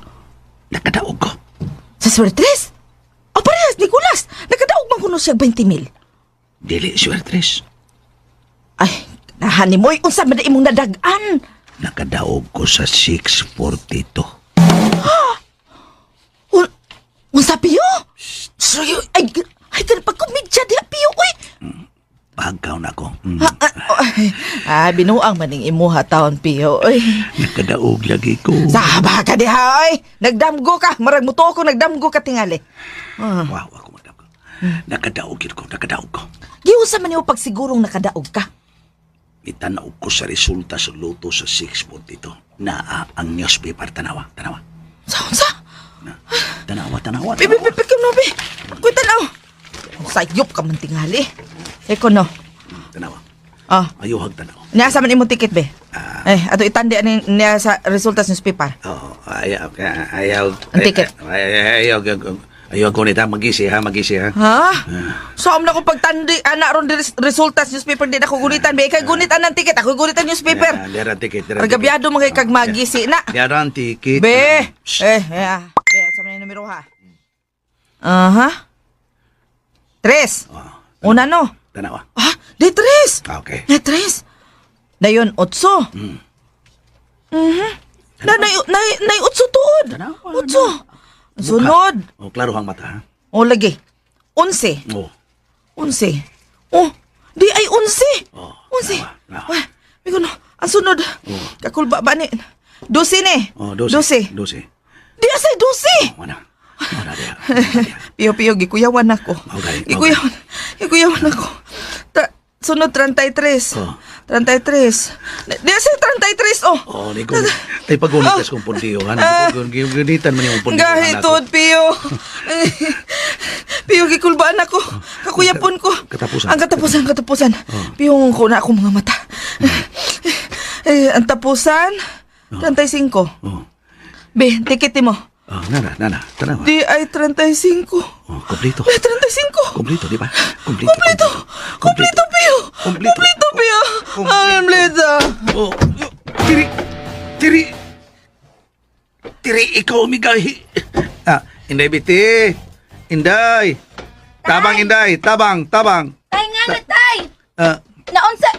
Nakadaog ko. Sa Suertres? O parehas, Nicolas. Nakadaog man kuno siya 20,000. Dili, suertres. Ay, nahani mo'y unsa man na imong nadagan. Nakadaog ko sa 642. Unsa, Pio? Suyo, ay kan pagkumidya diha, Pio, uy. Pagkaw na ko. Binuang maning imuha taon, Pio, uy. Nakadaog lagi ko. Saba ka diha, oy. Nagdamgo ka. Marag muto ko, nagdamgo ka tingali. Wow, ako magdamgo. Nakadaog ko. Giusa man yung pagsigurong nakadaog ka. Itanaw ko sa resulta sa luto sa 642 na ang newspaper. Tanawa. Sa? Tanawa. Pikim no, Pi. Kuy tanaw. Sayop ka man tingali. Eko no. Tanawa. Oh. Ayaw tanaw. Nasa man imong ticket, be. Ato itandi ani niya sa resulta sa newspaper. Oo, ayaw. Ang ticket. Ayaw Ayaw ko nita, magisi ha. Ha? Saan na ko pagtandi, anak ron di resulta sa newspaper, di na ko gunitan. May ikay gunitan ng ticket, ako gunitan newspaper. Dera ticket. Argabyado mga kag magisi na. Dera ang ticket. Be! Shh. Be, sa mga numero ha. Aha. 3. Una no. Tanawa. Ah, di 3. Okay. Di 3. Dayon 8. Nay 8 tuod. Tanawa. 8. Sunod. Oh, klaro ang mata ha. O lagi. 11. Oh. 11. Oh, di ay 11. Oh. 11. Nawa. Wah, bigo no. Ang sunod. Kakulba ba ni? 12 ni. Oh, 12. 12. Di asay 12. Mana? Mana dia? Piyo, gikuyawan ako. Okay, Gikuyawan ako. Sunod 33. Oh. 33. Di asay 33 oh. Oh, ni ko. Tay pagunitas kong pundiyo han. Gunitan man yung pundiyo. Gahitod, Piyo. Piyo, gikulbaan ako. Kakuyapon ko. Katapusan. Ang katapusan. Piyo, ko na akong mga mata. Ang tapusan, 35. Oh. Be, tikiti mo. Oh, nana. Tanawa. Di ay 35. Oh, kompleto. Be, 35. Kompleto, di ba? Kompleto, Piyo. Kompleto, Piyo. Kompleto. Oh, Tiri, ikaw umigahi. Inday, biti. Inday. Tabang, Inday. Tabang. Tay nga na, tay. Ah, Naunsa?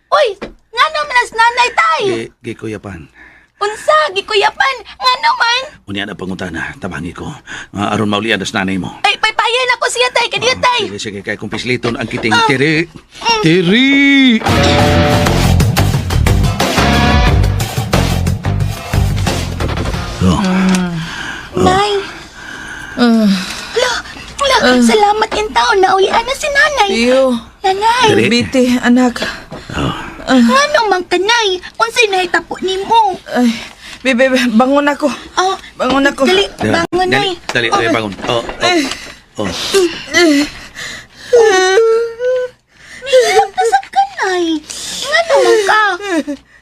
Uy, nga naman as nanay, tay. gikuyapan. Unsa, gikuyapan. Nga naman. Unya na pangutana, tabangi ko. Aron maulian das nanay mo. Ay, paypayan ako siya, tay. Kadiya, tay. Sige, kay kumpisliton ang kiting tiri. Tiri! Oh, Nay. Salamat in taon na ulian na si nanay. Piyo. Nanay. Dali. Biti, anak. Nga naman ka, nay. Unsay nahitapo ni mo. Ay, bebe, bangon ako. Oh, Bangon ako. dali, bangon, nay. Dali, bangon. Oh. Nasaan ka, nay? Nga naman ka.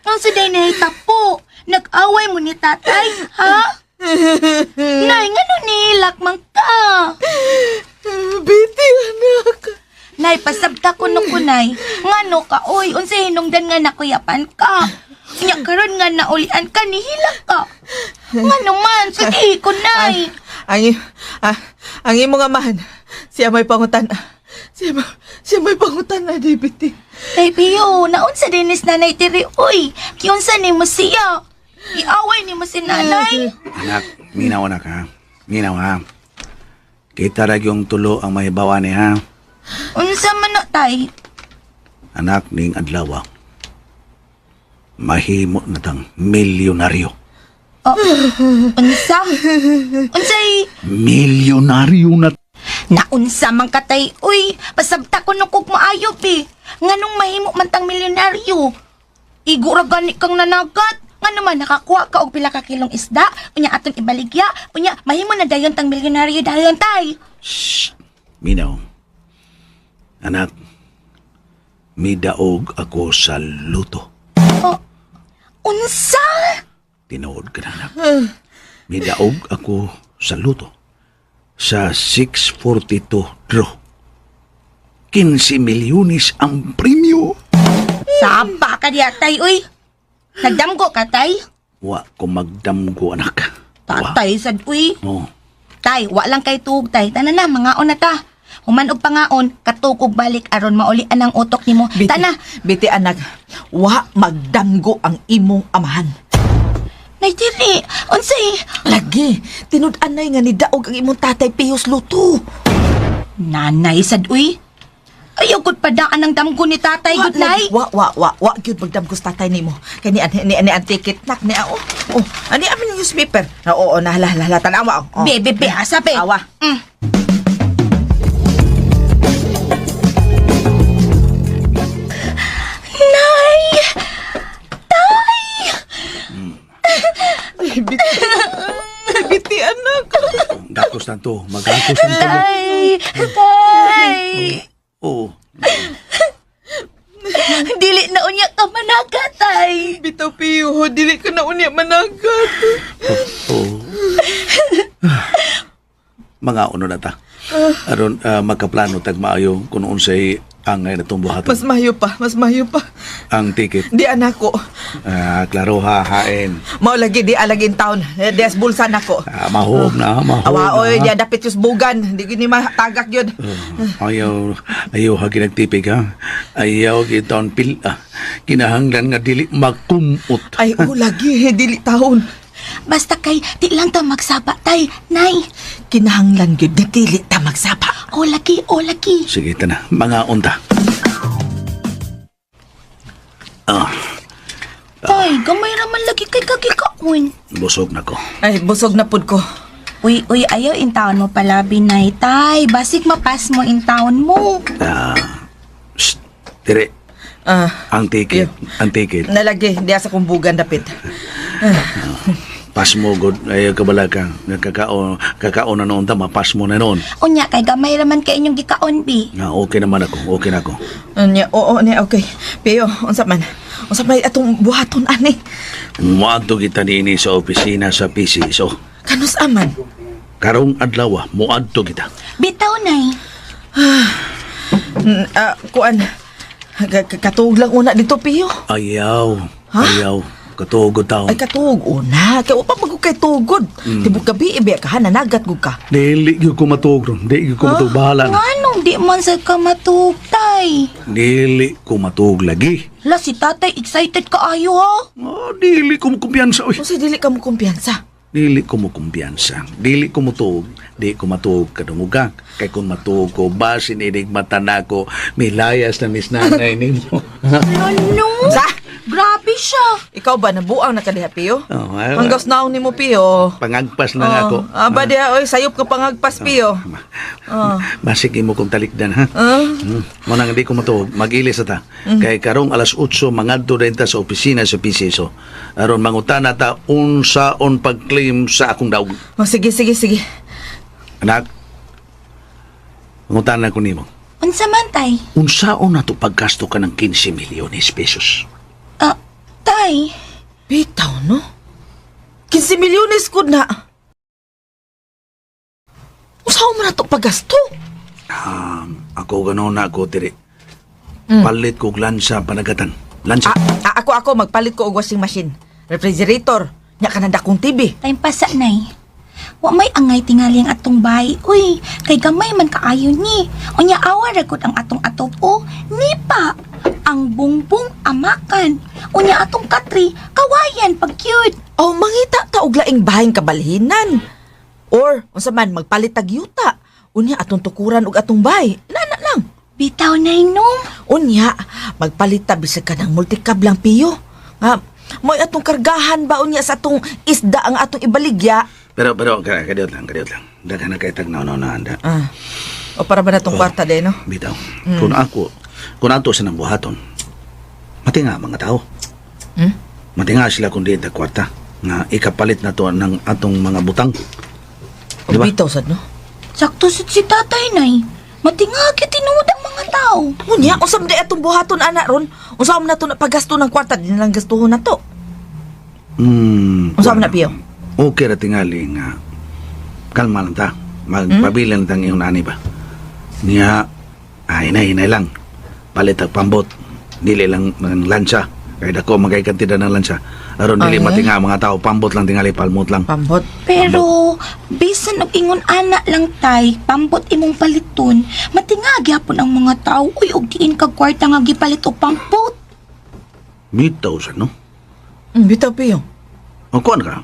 Unsay day nahitapo. Nag-away mo ni tatay, ha? Nay, nga nun nilak man ka. Biti, anak. Nay, pasabta ko no kunay. Ngano ka, oy, unsay hinungdan nga nakuyapan ka. Nya karon nga naulian ka, nihila ka. Ngano man, sige ko, nay. Ang imo nga man, siya may pangutan. Siya may pangutan na, Biti. Tay Pio, naunsa dinis nanay tiri, oy. Kiunsa ni mo siya. Iaway ni mo si nanay. Anak, minaw na ka. Minaw ha. Kita ra yung tulo ang may bawa ni ha. Unsa man na, tay? Anak ning adlaw. Mahimo na tang milyonaryo. Oh, unsa? Unsay? Milyonaryo na. Naunsa man ka, tay, uy. Pasabta ko no kog maayo, pi. Nganong mahimo man tang milyonaryo? Igura gani kang nanagat. Nga naman nakakuha ka og pila ka kilong isda, unya aton ibaligya, unya mahimo na dayon tang milyonaryo dayon, tay. Shh! Minaw. Anak, midaog ako sa luto. Oh, unsa? Tinood ka na, anak. Midaog ako sa luto. Sa 642 draw. 15 milyones ang premyo. Saba ka diya, tay, uy. Nagdamgo ka, tay? Wa ko magdamgo, anak. Tatay, sad, uy. Oh. Tay, wa lang kay tuog, tay. Tana na, mangaon na ta. Human og pangaon, katukog balik aron maulian ang utok nimo. Tana. Biti, anak. Wa magdamgo ang imong amahan. Nay, dili. Unsay? Lagi, tinud-anay nga ni daog ang imong tatay Piyos luto. Nanay, sad, uy. Ayaw gud padaan ang damgo ni tatay, gud, nay. Wa gyud magdamgo sa tatay nimo. Kay ni ang ticket nak ni ako. Oh, ani amin yung newspaper. Oo, nahala tanawa. Oh. Be, asa, be. Awa. Nay! Tay! Biti, anak. Gakos na to. Magakos na to. Tay! Oo. Dili na unya ka managa, tay. Bitaw Piyo, dili ka na unya managat. Oo. mga ano na ta. Aron makaplano tag maayo kung unsay angay na tumbuhaton. Mas mayo pa. Ang ticket. Di anak ko. Klaro ha, hain. Mao lagi di alagin taon. Des bulsa nako. Mahog na. Awa oy, dia dapit yung bugan. Di gini matagak yun. Ayaw ha ginagtipig ha. Ayaw giton pil. Kinahanglan nga dili magkumot. Ay, lagi, dili taon. Basta kay, di lang ta magsaba, tay. Nay. Kinahanglan yun, dili ta magsapa. O lagi. Sige, tana. Mga unta. Tay, gamay raman lagi kay kagikaon. Busog na ko. Ay, busog na pud ko. Uy, ayaw intaon mo pala, binay, tay. Basig mapas mo intaon mo. Dire. Ah, Ang ticket. Ang ticket. nalagi, di sa kumbugan dapit. Pas mo, good. Ayaw ka bala ka. Kakaon na noon ta. Mapas mo na noon. Unya, kay gamay raman kay inyong gikaon, bi. Okay naman ako. Okay na ako. Oo, okay. Pero, unsa man atong buhaton, ani. Muadto kita niini sa opisina sa PC. So, Kanus aman. karong adlaw, muadto kita. Bitaw, nay. Kuan, katuog lang una dito, Pio. Ayaw. Ha? Ayaw. Katugod taon. Ay, katuog una. Kaya upang magug kay tugod. Tibok gabi, ibe ka, nanagat gug ka. Dili yung kumatug ron. Dili yung kumatug. Bahala na. Nganong di man sa kamatug, tay? Dili kumatug lagi. La, si tatay excited ka ayo, ha? Dili ko kumpiyansa. Uy. Kung sa dili ka mo kumpiyansa. Dili ko kumpiyansa. Dili ko mutug. Di ko matug kadungugak. Kay kung matug ko, basin inig mata na ko, may layas na mis nanay ni mo. Ano? Sa? Grabe siya. Ikaw ba, nabuang na ka diha, Pio? Ay, Hanggaw naong ni mo, Pio. pangagpas lang ako. Aba diha, oy, sayop ka pangagpas, Pio. Masig mo kong talikdan, ha? Muna nga di ko matug. Mag-ilis ta. Kay karong alas 8, mangadto rin ta sa opisina sa PCSO. Aron mangutana ta unsaon pag-claim sa akong daog. Sige. Anak, mangutana ko nimo. Unsa man, tay? Unsaon na to paggasto ka ng 15 milyones pesos? Tay. Bitaw, no? 15 milyones ko na. Usaw mo na to paggasto? Ako gano'n na ako, tiri. Palit ko lansa panagatan. Lansa. Ako magpalit ko og washing machine, refrigerator, nya kananda kong TV. Time pasa, nay. Wa may angay tingali ang atong bahay. Uy, kay gamay man kaayo ni. Unya awa ragod ang atong atopo. Ni pa. Ang bungbong amakan. Unya atong katri, kawayan pag cute. Oh, mangita ta og laing bahing kabalhinan. Or unsa man magpalit tag yuta. Unya atong tukuran og atong bahay. Nana lang. Bitaw na inom. Unya magpalit ta bisag ka ng multicab lang, Pio. Mo'y atong kargahan ba unya sa atong isda ang atong ibaligya. Pero, kadiot lang. Daghan na kay tag na anda. O para ba na tong kwarta din, no? Bitaw. Kung ato sa nang buhaton, matinga mga tao. Matinga sila kung di ta kwarta. Nga ikapalit na to ng atong mga butang. O bitaw sad, no? Sakto si tatay, nay. Matingagi tinuod ang mga tao. Unya, usam di atong buhaton, anak ron. Usam na to na paggasto ng kwarta, di na lang gastuhon na to. Usam na, Pio. Okay ra tingali nga kalma lang ta. Magpabilin tang iyong nani ba. Niya, hinay lang. Palit ang pambot. Dili lang ng lansa. Kaya dako magay kantida ng lansa. Aron dili matinga mga tao. Pambot lang tingali, palmot lang. Pambot. Pero, bisan og ingon ana lang tay, pambot imong paliton, matingagi hapon ang mga tao. Uy, og diin kag kwarta nga gipalit og pambot. Bitaw sa no? Bitaw, Pio. Ang kuhan ka?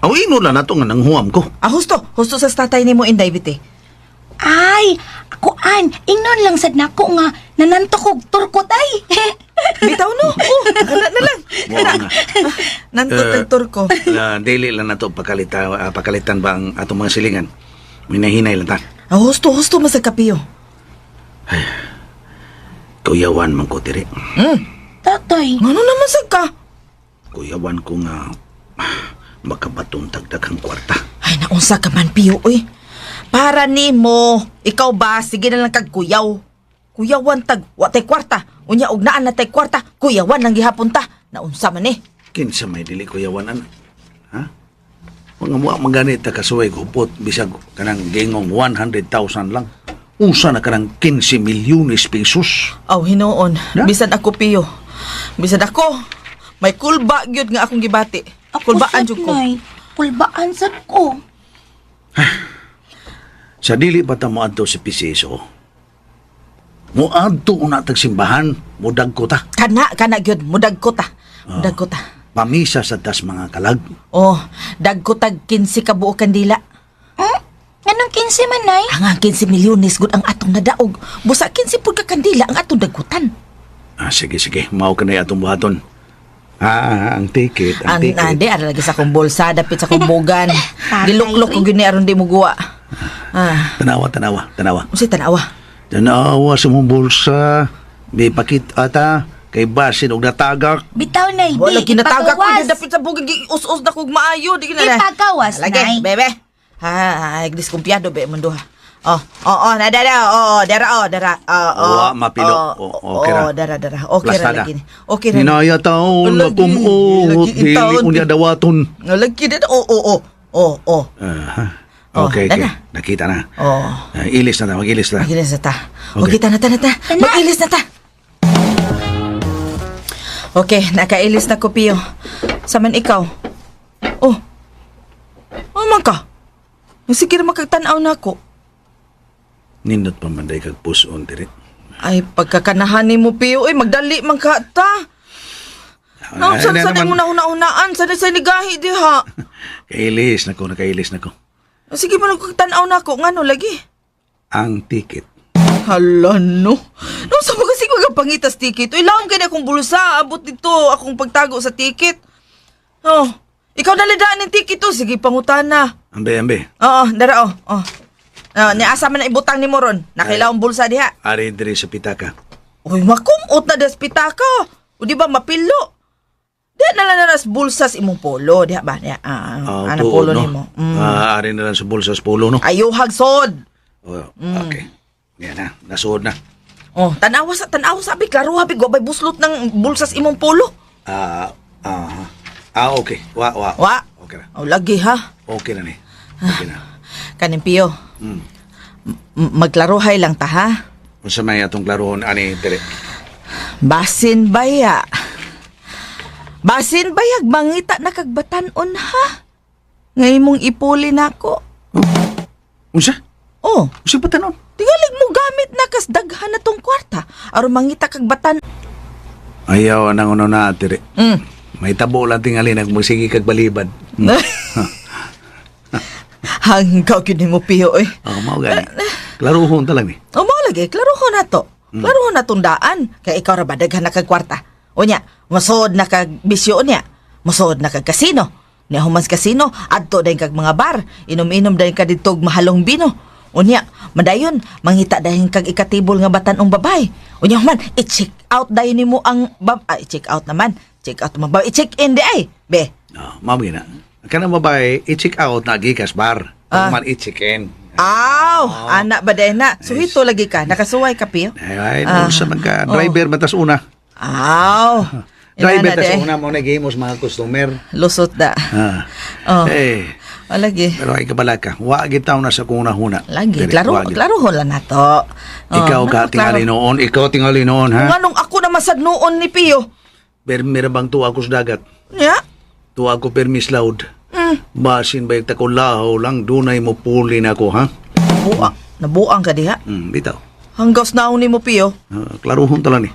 Awino lang na ito nga nang huwam ko. Husto sa tatay ni mo, Inday, biti. Ay, ako ingnon lang sad nako nga nanantok og turko tay. Bitaw, no? Kana na lang. Nantot ang turko. Dili lang na ito pakalitan ba ang atong mga silingan. Minahinay lang ta. Husto masag ka, Pio. Kuyawan man ko, tiri. Tatay, Ano naman sag ka? Kuyawan ko nga makabatong tagdaghang kwarta. Ay, naunsa ka man, Pio, uy. Para ni mo, ikaw ba, sige na lang kag kuyaw. Kuyawan tag, watay kwarta. Unya, og naan na tay kwarta, kuyawan lang gihapon ta. Naunsa man eh. Kinsa may dili kuyawan, anak? Ha? Mga mga maganit na kasuway gupot, bisag kanang gingong 100,000 lang. Usa na kanang 15 milyones pesos. Aw, hinoon. Na? Bisan ako, Pio. Bisan ako. May kulba gyud nga akong gibati. Kulbaan jud ko. Nay. Kulbaan sad ko. Sa dili pa ta moadto sa Piseso. Moadto una tag simbahan, mudag ko ta. Kana gyud. Mudag ko ta. Mudag ko ta. Pamisa sa tas mga kalag. Oh, dag ko tag 15 ka buok kandila. Anong 15 man, Nay? Ang 15 milyones gud ang atong nadaog. Busa 15 pud ka kandila ang atong dagutan. Sige. Mao ka na atong buhaton. Ang ticket, ang ticket. Ande, ara lagi sa akong bulsa, dapit sa akong bugan. Giluklok ko gyud ni aron di mo guwa. Tanawa. Unsay tanawa? Tanawa sa mong bulsa. May pakit ata. Kay basin og natagak. Bitaw, Nay. Wala Di, kinatagak ko ipagawas. dapit sa bugan us-us na kog maayo, di na. Ipagawas, Lagi, Nay. bebe. Diskumpiyado be mundo ha. Dara. Wa mapilo. Okay ra. Dara. Okay ra Plastada. lagi. Okay ra. Ninaya taon, Lagi, matumuot, lagi dili itaon. unya dawaton. Lagi din. Okay. Dana. Nakita na. Oh. Ilis na ta, mag-ilis na. Magilis na ta. Okay. Okay, ta. Mag-ilis na ta. Okay, nakailis na ko, Pio. Saman ikaw. Oh. Aman ka. Sige na makagtanaw na ako. Nindot pa man day kag puson diri. Ay, pagkakanahan ni mo, Pio. Ay, magdali man ka ta. Saan mo na hunaan? Saan sa nigahi di ha? Nakailis na ko. Sige mo nagkagtanaw na ako. Ngano lagi? Ang ticket. Hala, no. No, sa mga sige pangitas ticket. Uy, laong kaya akong bulsa. Abot dito akong pagtago sa ticket. Oh, ikaw naladaan ng ticket to. Sige, pangutan na. Ambe. Oo, dara, oh. Niasa man na ibutang ni Moron. Nakailaong bulsa diha. Ari diri sa pitaka. Uy, makumot na des pitaka. O di ba, mapilo. Diha na nas bulsas imong polo. Diha ba? Diha, anang polo no? ni mo. Ari na lang sa bulsa sa polo, no? Ayuhag sod. Okay. Yan na, nasuod na. Oh, tanawa sabi, klaro habi, gobay buslot ng bulsas imong polo. Okay. Wa. Okay na. Oh, lagi ha. Okay na ni. Okay na. Kanin Pio. Magklaruhay lang ta ha. Kung sa may atong klarohon, ani, diri. Basin bayag mangita na kagbatanon ha. Ngay mong ipuli nako. Unsa? Oh, Unsa ba tanon? tingalig mo gamit na kas daghan na tong kwarta aron mangita kagbatan. Ayaw, anang uno na, diri. May tabo lang tingali nagmusigi kag balibad. Hanggaw gyud mo Pio oy. Mao gani. Klarohon ta lang ni. O mo lagi, klarohon na to. Klarohon na tong daan. Kaya ikaw ra ba daghan na kag kwarta? O nya, masod na kag bisyo niya. Masod na kag kasino. Niya humans kasino, adto dayon kag mga bar. Inom-inom dayon ka dito og mahalong bino. O nya, madayon, mangita dayon kag ikatibol nga batanong babay. O nya human, i-check out dayon nimo ang i-check out naman. Check out naman. I-check in di ay. Be. Mao gina. Kanang babae, i-check out na gikas bar. Man i-check in. Anak ba dayon na? So hito lagi ka, nakasuway ka Pio? Ay, sa magka driver matas una. Driver tas una mo na gamos mga customer. Lusot da. Lagi. Pero ay kabala ka. Wa gitaw na sa kuna-huna. Lagi. Klaro lang na to. Ikaw ka tingali noon. Ha? Nganong ako na masad noon ni Pio? Mira bang tuwa ko sa dagat? Ya? Tuwa ko permis loud. Basin ba yung takulahaw lang, dunay mo puli na ako, ha? Nabuang ka diha? Bitaw. Hanggaws naon ni mo, Pio? Klaruhon tala ni.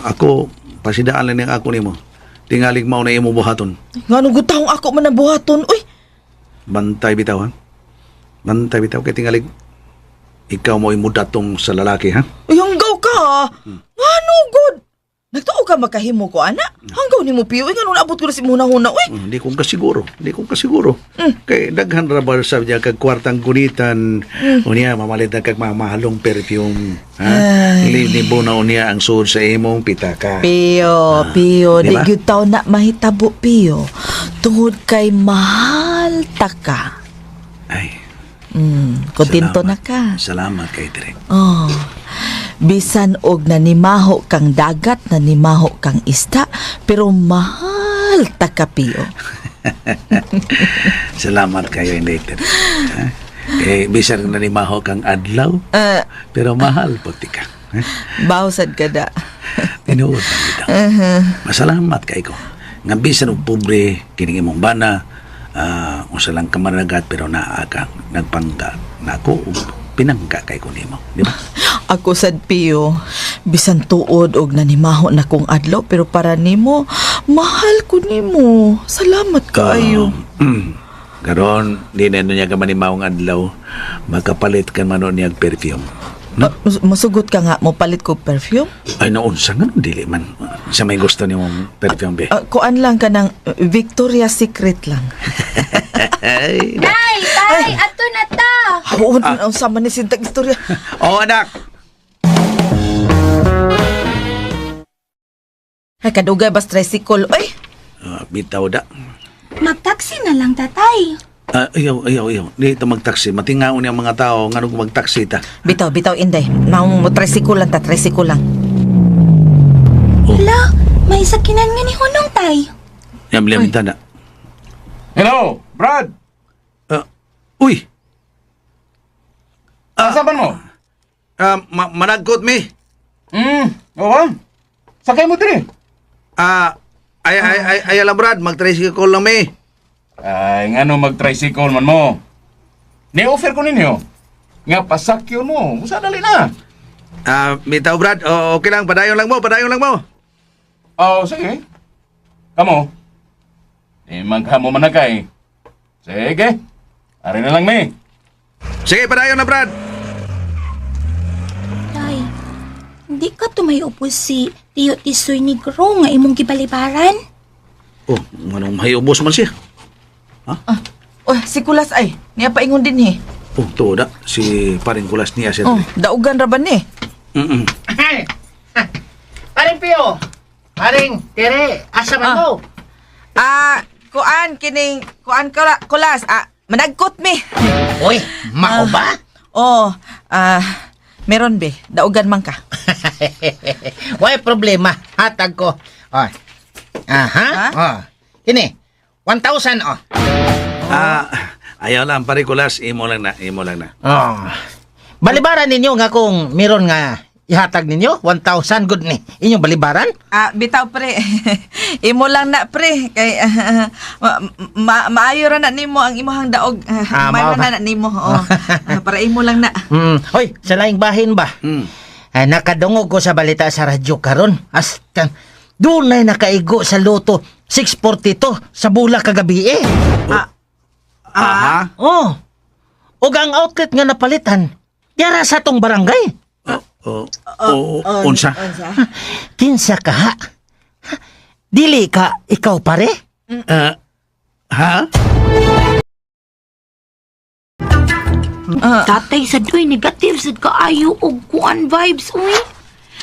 Ako, pasidaan lang ako ni mo. Tingalig mao na imo buhaton. Nganong gutahong ako man buhaton, uy? Bantay bitaw, ha? Bantay bitaw, kay tingalig ikaw mo imudatong sa lalaki, ha? Uy, hanggaw ka, ha? Ngano, good? Nagtuo ka makahimo ko, anak? Hanggaw ni mo, Pio. Nga nung abot ko na si Muna-Huna, uy. Hindi kong kasiguro. Kay daghan ra ba sa niya kag kwartang gunitan. Unya, mamalit na kag mahalong perfume. Linibo na unya ang suod sa imong pitaka. Pio, di Diba? gyud taw na mahitabo, Pio. Tungod kay mahal ta ka. Ay, Kontento na ka. salamat kay Direk. Oh. Bisan og nanimaho kang dagat, nanimaho kang isda, pero mahal ta ka, Pio. Salamat kayo in later. Bisar na ni Maho kang adlaw, pero mahal po ka. Bawsad ka da. Tinuod na kita. Masalamat kay ko. Nga bisan og pobre, kining imong bana, usa lang kamaragat pero naa ka nagpangga nako pinangga kay ko nimo, di ba? Ako sad Pio, bisan tuod og nanimaho na kong adlaw pero para nimo, mahal ko nimo. Salamat kaayo. Karon di na niya ka manimawong adlaw, makapalit kan manon niya perfume. Masugot ka nga mo palit ko perfume? Ay naunsa nga dili man. Sa may gusto nimong perfume be. Kuan lang ka ng Victoria's Secret lang. Nay, tay, ato na ta. Oo, ang sama ni Sintag istorya. Oh anak. Ay, kadugay bas tricycle. Ay, Bitaw da. Magtaksi na lang, tatay. Ayaw. Dito magtaksi. Matingaon yung mga tao. Nga nung magtaksi ta. bitaw, Inday. Maong mo tricycle lang ta, tricycle lang. Hala, may sakinan nga ni Hunong, tay. Yam tanda. Hello, Brad! Uy! Asaban mo? Managkot mi. Oo. Sakay mo din Ay lang Brad. Mag-tricycle lang mi. Ay, nga no mag-tricycle man mo. Ni-offer ko ninyo. Nga pasakyo mo. Musa dali na. Bitaw Brad. Okay lang. Padayon lang mo. Oh, sige. Kamo. Maghamo man na kay. Sige. Ari na lang mi. Sige, padayon na Brad. Tay, hindi ka tumayupo si Tiyo Tisoy Negro nga imong gibalibaran? Oh, manong mahiyubos man siya. Si Kulas ay. Niya paingon din eh. Oh, tuo da. Si paring kulas niya siya. Daugan raban eh. Hey! Paring Pio! Paring Tere! Asa man mo? Kulas. Managkot mi. Uy, mao ba? Meron be. Daugan man ka. Way problema. Hatag ko. Oy. Kini. 1,000 oh. Ayaw lang, paring kulas. Imo lang na. Balibaran ninyo nga kung meron nga ihatag ninyo 1,000 good ni. Inyong balibaran? Bitaw pre. Imo lang na pre. Kay maayo ra na nimo ang imong daog. Maayo na nimo. Para imo lang na. Hoy, sa laing bahin ba? Ay, nakadungog ko sa balita sa radyo karon. Askan, dunay nakaigo sa loto 642 sa bula kagabi eh. Oh. Og ang outlet nga napalitan, yara sa tong barangay. Unsa? Kinsa ka ha? Dili ka ikaw pare? Ha? Tatay, sadoy, negative sad kaayo og kuan vibes, uy.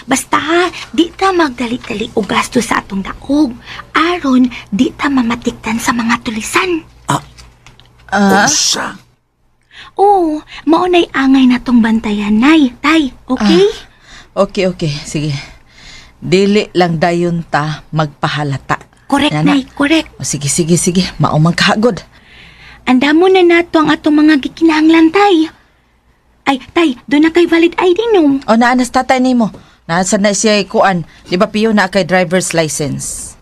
Basta ha, di ta magdali-dali og gasto sa atong daog. Aron, di ta mamatiktan sa mga tulisan. Unsa? Oo, maunay angay na tong bantayan, nay. Tay, okay? Okay. Sige. Dili lang dayon ta magpahalata. Correct, Yan na. nay, correct. Sige. Mao man kahagod. Anda mo na nato ang atong mga gikinahanglan, tay. Ay, tay, doon na kay valid ID no. Naanas tatay nimo. Nasa na siya kuan. Di ba Pio na kay driver's license?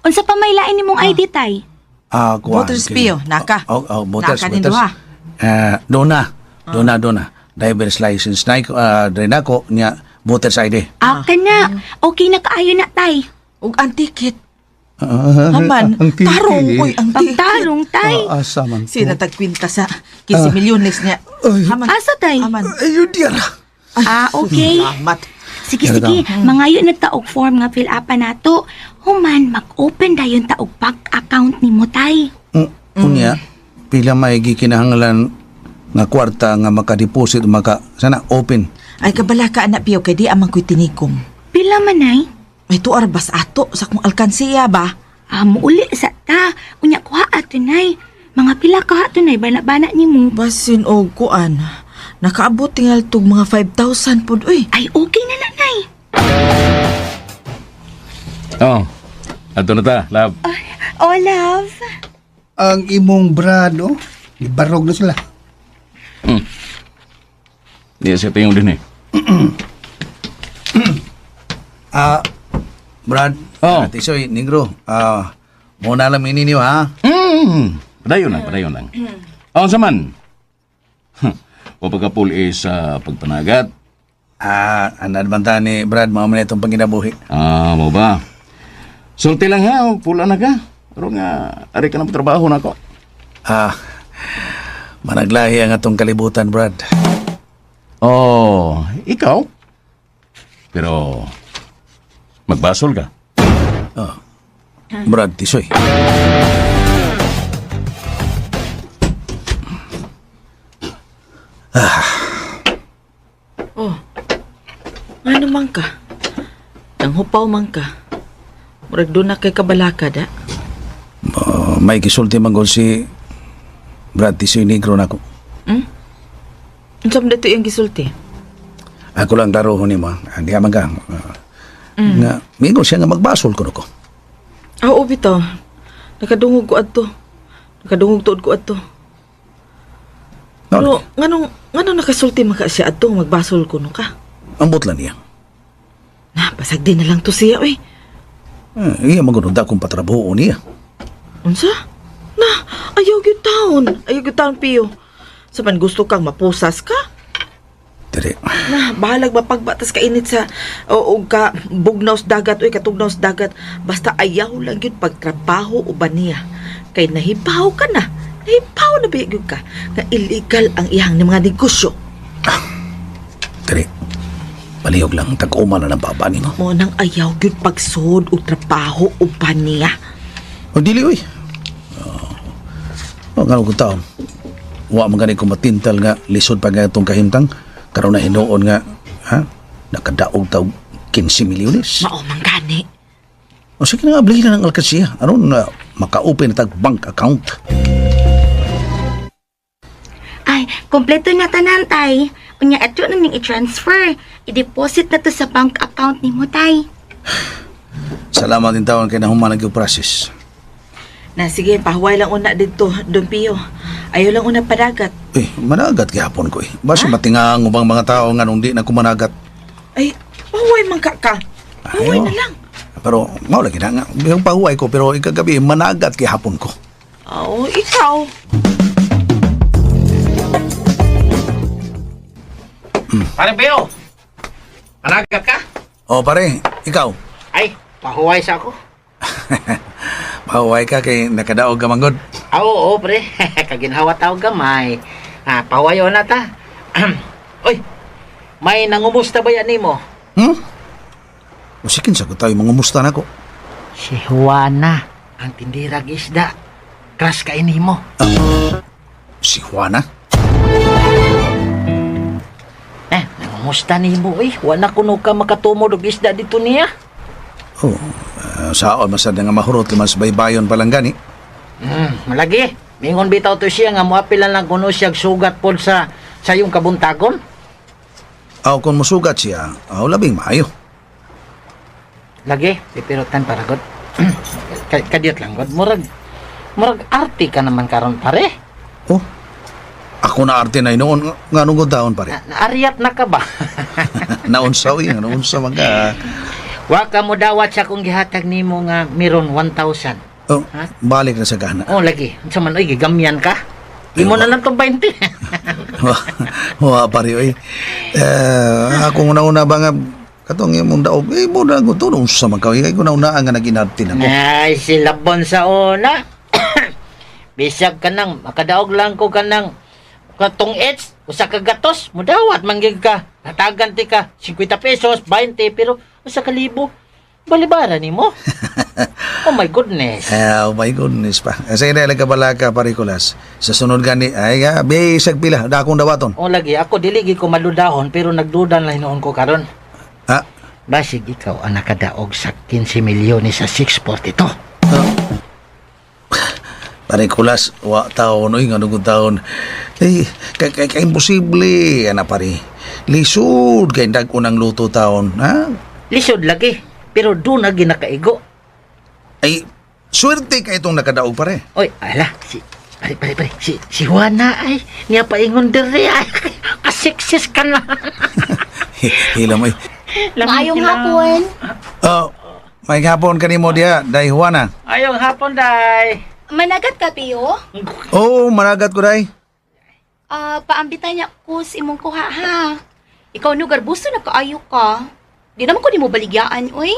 Unsa pa may lain nimong ID, tay? Motors Pio, naka. Motors. Naka nindo ha. Dona. Driver's license na ako niya voters ID. Kana. Okay na kaayo na, tay. Ug ang ticket. Haman, tarong. Uy, ang ticket. Pagtarong, tay. Asa man Sina tagkwinta sa 15 milyones niya. Haman. Asa, tay? Haman. Ayun diyan. Okay. Salamat. Sige. Mangayo na taog form nga fill up na to. Human, mag-open dayon taog bank account ni mo, tay. Unya, pila may gikinahanglan nga kwarta nga maka-deposit sana open. Ay kabala ka anak Pio kay di amang ko'y tinikom. Pila man, ay? Ay tuar bas ato sa kong alkansiya ba? Muuli sa ta. Unya kuha ato, nay. Mga pila ka ato, nay. Bana-bana ni mo. Basin og kuan. Nakaabot tingal tog mga 5,000 pud uy. Ay, okay na lang, nay. Oh, ato na ta, love. Oh, love. ang imong brad, oh. Ibarog na sila. Di siya tingong din eh. Brad, Oh. Tisoy, Negro, muna lang ninyo ha. Padayon lang. Ang saman. O pagkapuli sa pagpanagat. Ano naman ta ni Brad, mga man itong panginabuhi. Mo ba? Sulti lang ha, pula na ka. Pero nga, ari ka na trabaho na ko. Managlahi ang atong kalibutan, Brad. Oh, ikaw? Pero, magbasol ka. Brad, Tisoy. Nga naman ka. Ang hupaw man ka. Murag doon na kay kabalaka da. May kisulti man gol si Brad Tisoy Negro na ko. Unsam dito yung gisulti? Ako lang laro ni mo. Hindi ka magang. Nga, mingo siya nga magbasol ko ko. Oo, bitaw. Nakadungog ko adto. Nakadungog tuod ko adto. Pero, nganong nakasulti maka siya adto magbasol ko no ka? Ambot lang niya. Pasag din na lang to siya, oy. Iya magunod akong patrabuho niya. Unsa? Ayaw gyud taon. Ayaw gyud taon, Pio. Sa man gusto kang mapusas ka? Dire. Bahalag mapagbatas ka init sa o ka bugnaw sa dagat o katugnaw sa dagat. Basta ayaw lang yun pagtrabaho o ba niya. Kay nahibaw ka na. Nahibaw na bigod ka. Na illegal ang iyang ni mga negosyo. Dire. Palihog lang, tag-uma na ng babani mo. Mo nang ayaw yun pagsud o trabaho o ba niya. O dili, uy. Nga kong taon. Wa man gani ko matintal nga lisod pa nga itong kahimtang. Karoon na hinuon nga, nakadaog taog 15 milyones. Mao man gani. O sige nga, ablihin na ng alkasya. Aron na maka-open na tag bank account. Ay, kompleto na tanan, tay. Unya ato na ning i-transfer. I-deposit na to sa bank account ni mo, tay. Salamat din taon kay nahuman nag-process. Na sige, pahuway lang una dito, Don Pio. Ayaw lang una padagat. Managat gihapon ko eh. Basta matingang ubang mga tao nga nung di na kumanagat. Ay, pahuway man ka. Pahuway na lang. Pero, mau lagi na nga. Yung pahuway ko, pero ikagabi, managat gihapon ko. Oo, ikaw. Parang Pio, managat ka? O pare, ikaw. Ay, pahuway sa ako. Pahuway ka kay nakadaog ka manggod. Oo, pre. Kaginhawa tao gamay. Pahuwayo na ta. Oy, may nangumusta ba yan mo? O sikin sa ko tayo, mangumusta na ko. Si Juana, ang tindirag isda. Crush ka mo. Si Juana? Nangumusta mo eh. Wala kuno ka makatumod og isda dito niya. Saon masad nga mahurot limas baybayon palang gani. Malagi. Mingon bitaw to siya nga moapilan lang kuno siya sugat pod sa yung kabuntagon. Aw kung musugat siya, labing maayo. Lagi, pipirutan para god. Kadiyot lang god. Murag arti ka naman karon pare. Ako na arte na noon nga nung taon pare. Naariyat na ka ba? Naunsaw yan, naunsaw mga. Wa ka mo dawat sa kung gihatag nimo nga meron 1,000. Balik na sa gana. Lagi. Unsa man oy gigamyan ka? Imo na lang tong 20. Pare oy. Ako una ba nga katong imong daog, mo na ko to sa magkaw. Ko na nga naginartin ako. Ay, silabon sa una. Bisag ka nang makadaog lang ko ka nang katong ets usa ka gatos mudawat manggig ka. Natagan ti ka 50 pesos, 20 pero usa ka libo. Balibara nimo. Oh my goodness. Oh my goodness pa. Sa ina lang kabalaka parikulas. Sa sunod gani ay bisag pila dakong dawaton. Lagi ako dili gi ko maludahon pero nagdudan lang noon ko karon. Basig ikaw ang nakadaog sa 15 milyon sa 642. Parikulas wa taon oy nga nugod taon. Kay imposible ana pare. Lisod kay dag unang luto taon, ha? Lisod lagi pero do na ginakaigo. Ay Swerte ka itong nakadaog pare. Oy, ala, pare, si Juana ay, niya paingon diri ay, kasiksis ka na. Hila mo eh. Maayong hapon. May hapon ka ni mo diya, Day Juana. Ayong hapon, day. Managat ka, Pio? Oo, managat ko, Day. Paambitan niya ko si imong kuha, ha? Ikaw no, garbuso na kaayo ka. Di naman ko ni mo baligyaan, oy.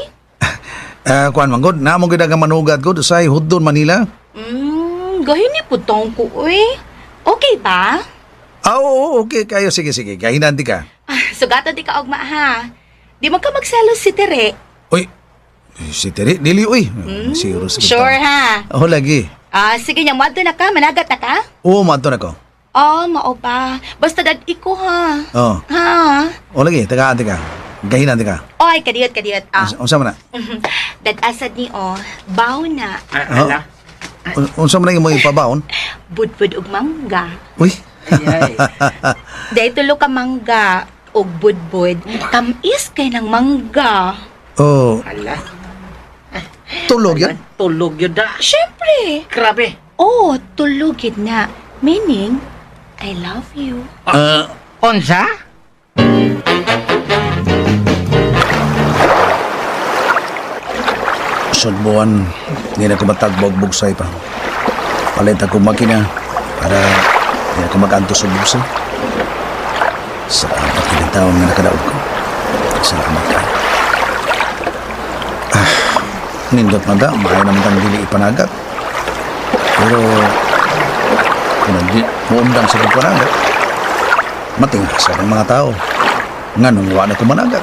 Kuan manggod, na mong gidagang manugat ko sa Hudon, Manila. Gahin ni putong ko, oy. Okay ba? Oo, okay kayo. Sige, gahinanti ka. Sugatan di ka, ogma, ha? Di man ka magselos si Tere. Uy, si Teri, dili, uy. Siguro sa Sure, ha? Oo, lagi. Sige niya, madto na ka, managat na ka? Oo, mato na ko. Mao pa. Basta dad iko, ha? Oo. Ha? O lagi, tagaan ka. Gahinanti ka. Oy, kadiyot. Unsa man na? Dad asad ni, baw na. Ala. Unsa man na mo ipabaon? Budbud og mangga. Uy. Ay. Dahil tulo ka mangga og budbud, tamis kay ng mangga. Oh, Ala. tulog yan. Tulog yun da. Siyempre. Grabe. Tulog yun na. Meaning, I love you. Onsa? Sudbuan, hindi na ko matagbog-bugsay pa. Palit ako makina para hindi na ko mag-anto sa bugsay. Salamat ng taon na nakadaog ko. Salamat ka. Nindot na da, mahal naman tang dili ipanagat. Pero, kung hindi muundang sa pagpanagat, matingasa ng mga tao. Nga nung wala ko managat.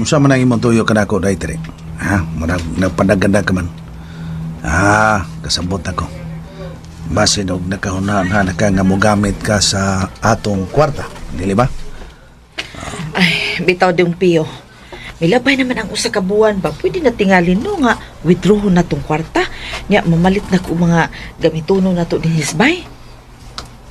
Unsa man ang imong tuyo kanako day dire? Ha, nagpadaganda ka man. Kasabot ako. Base og nakahunahan na ka nga mogamit ka sa atong kwarta, dili ba? Ay, bitaw dong Pio. Milabay naman ang usa ka buwan ba? Pwede na tingalin no nga withdraw na tong kwarta. Nya mamalit na ko mga gamituno na to din hisbay.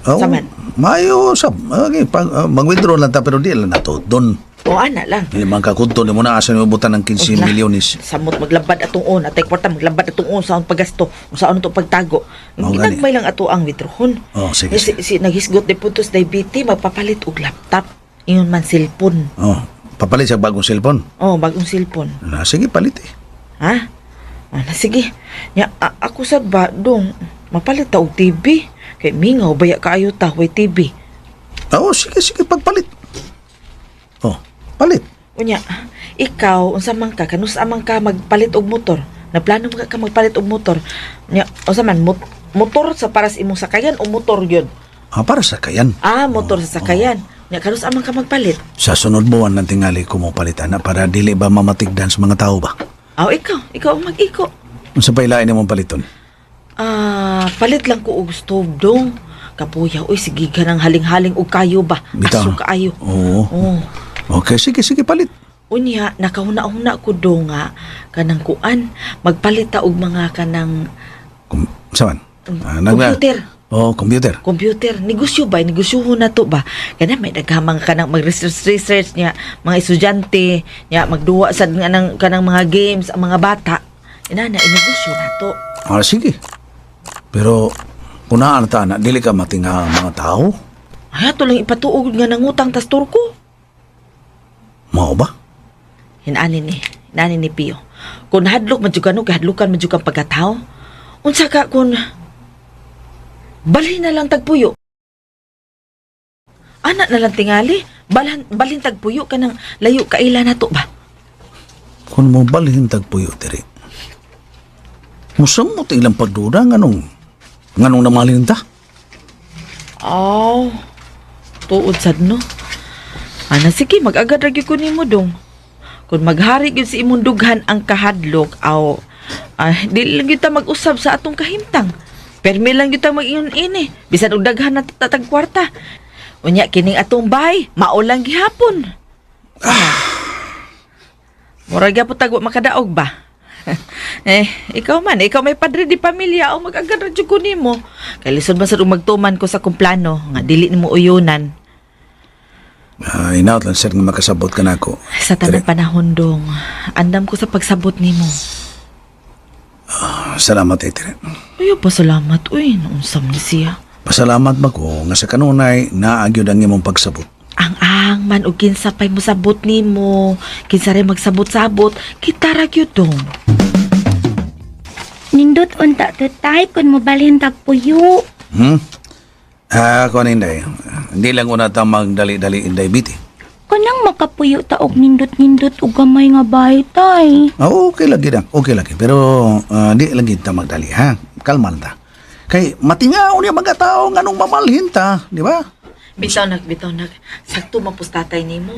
Saman. Mayo sab. Okay, mag-withdraw lang ta pero di lang nato don. O ana lang. Limang kakudto ni mo na asa ni butan ng 15 milyones. Samot maglabad atong on, atay kwarta maglabad atong on sa paggasto, sa ano to pagtago. Mao Ginagmay lang ato ang withdrawon. Sige. Si naghisgot de puntos diabetes magpapalit og laptop. Ingon man cellphone. Papalit sa bagong cellphone. Bagong cellphone. Sige, palit eh. Ha? Sige. Nya ako sa ba dong mapalit ta og TV. Kay mingaw baya kaayo ta way TV. Sige, pagpalit. Palit. Unya, ikaw unsa man ka kanus amang ka magpalit og motor? Na plano mo ka magpalit og motor? Nya, unsa man motor sa para sa imong sakayan o motor yun? Para sa kayan. Motor sa sakayan. Nya kanus amang ka magpalit? Sa sunod buwan ng tingali ko mo palitan na para dili ba mamatigdan sa mga tao ba? Ikaw ang mag-iko. Unsa pa ilain mo paliton? Palit lang ko og stove dong. Kapuya, sige ka ng haling-haling og kayo ba? Bitaw. Aso kaayo. Oo. Okay, sige, palit. Unya, nakahuna-huna ko do nga kanang kuan. Magpalit ta og mga kanang Saan? computer. Computer. Computer. Negosyo ba? Negosyohon na to ba? Kaya may naghamang kanang mag-research niya, mga estudyante, niya magduwa sa kanang mga games, ang mga bata. Inana, negosyo na to. Sige. Pero, kunaan ta na, dili ka matinga mga tao? Ay, ato lang ipatuog nga nangutang tas turko. Mao ba? Hinani ni Pio. Kung hadlok madjugan o kahadlukan madjugan pagkatao, unsa ka kung balhin na lang tagpuyo. Anak na lang tingali, balhin tagpuyo ka ng layo kaila na to ba? Kung mo balhin tagpuyo, diri. Musam mo ilang pagduda, nganong namalin ta? Tuod sad no. Sige, mag-agad ragi ko nimo dong. Kung maghari gyud si imong dughan ang kahadlok, di lang gyud ta mag-usab sa atong kahimtang. Permi lang gyud ta mag-ingon ini, bisan og daghan na tatag kwarta. Unya kining atong bahay, mao lang gihapon. Murag gyapon tagwa makadaog ba? Ikaw may padre di pamilya o mag-agad radyo ko nimo. Kay lisod man sad magtuman ko sa kumplano nga dili nimo uyunan. Inaot lang sir nga makasabot ka na ako. Sa tanang panahon dong, andam ko sa pagsabot nimo. Salamat Tire. Uyo pa salamat, uy, naunsam ni siya. Pasalamat ba ko nga sa kanunay naagyod ang imong pagsabot. Ang man o kinsa pa'y mo sabot nimo, kinsa rin magsabot-sabot, kita ra gyud dong. Nindot unta to tay kun mobalhin tag puyo. Ako Inday, hindi lang una ta magdali-dali Inday biti. Kanang makapuyo ta og nindot-nindot og gamay nga bahay tay. Okay lagi na, okay lagi. Pero di lagi ta magdali ha. Kalman ta. Kay matingaw niya mga tao nga nung mamalhin ta, di ba? Bitaw nag. Sakto mapustatay nimo.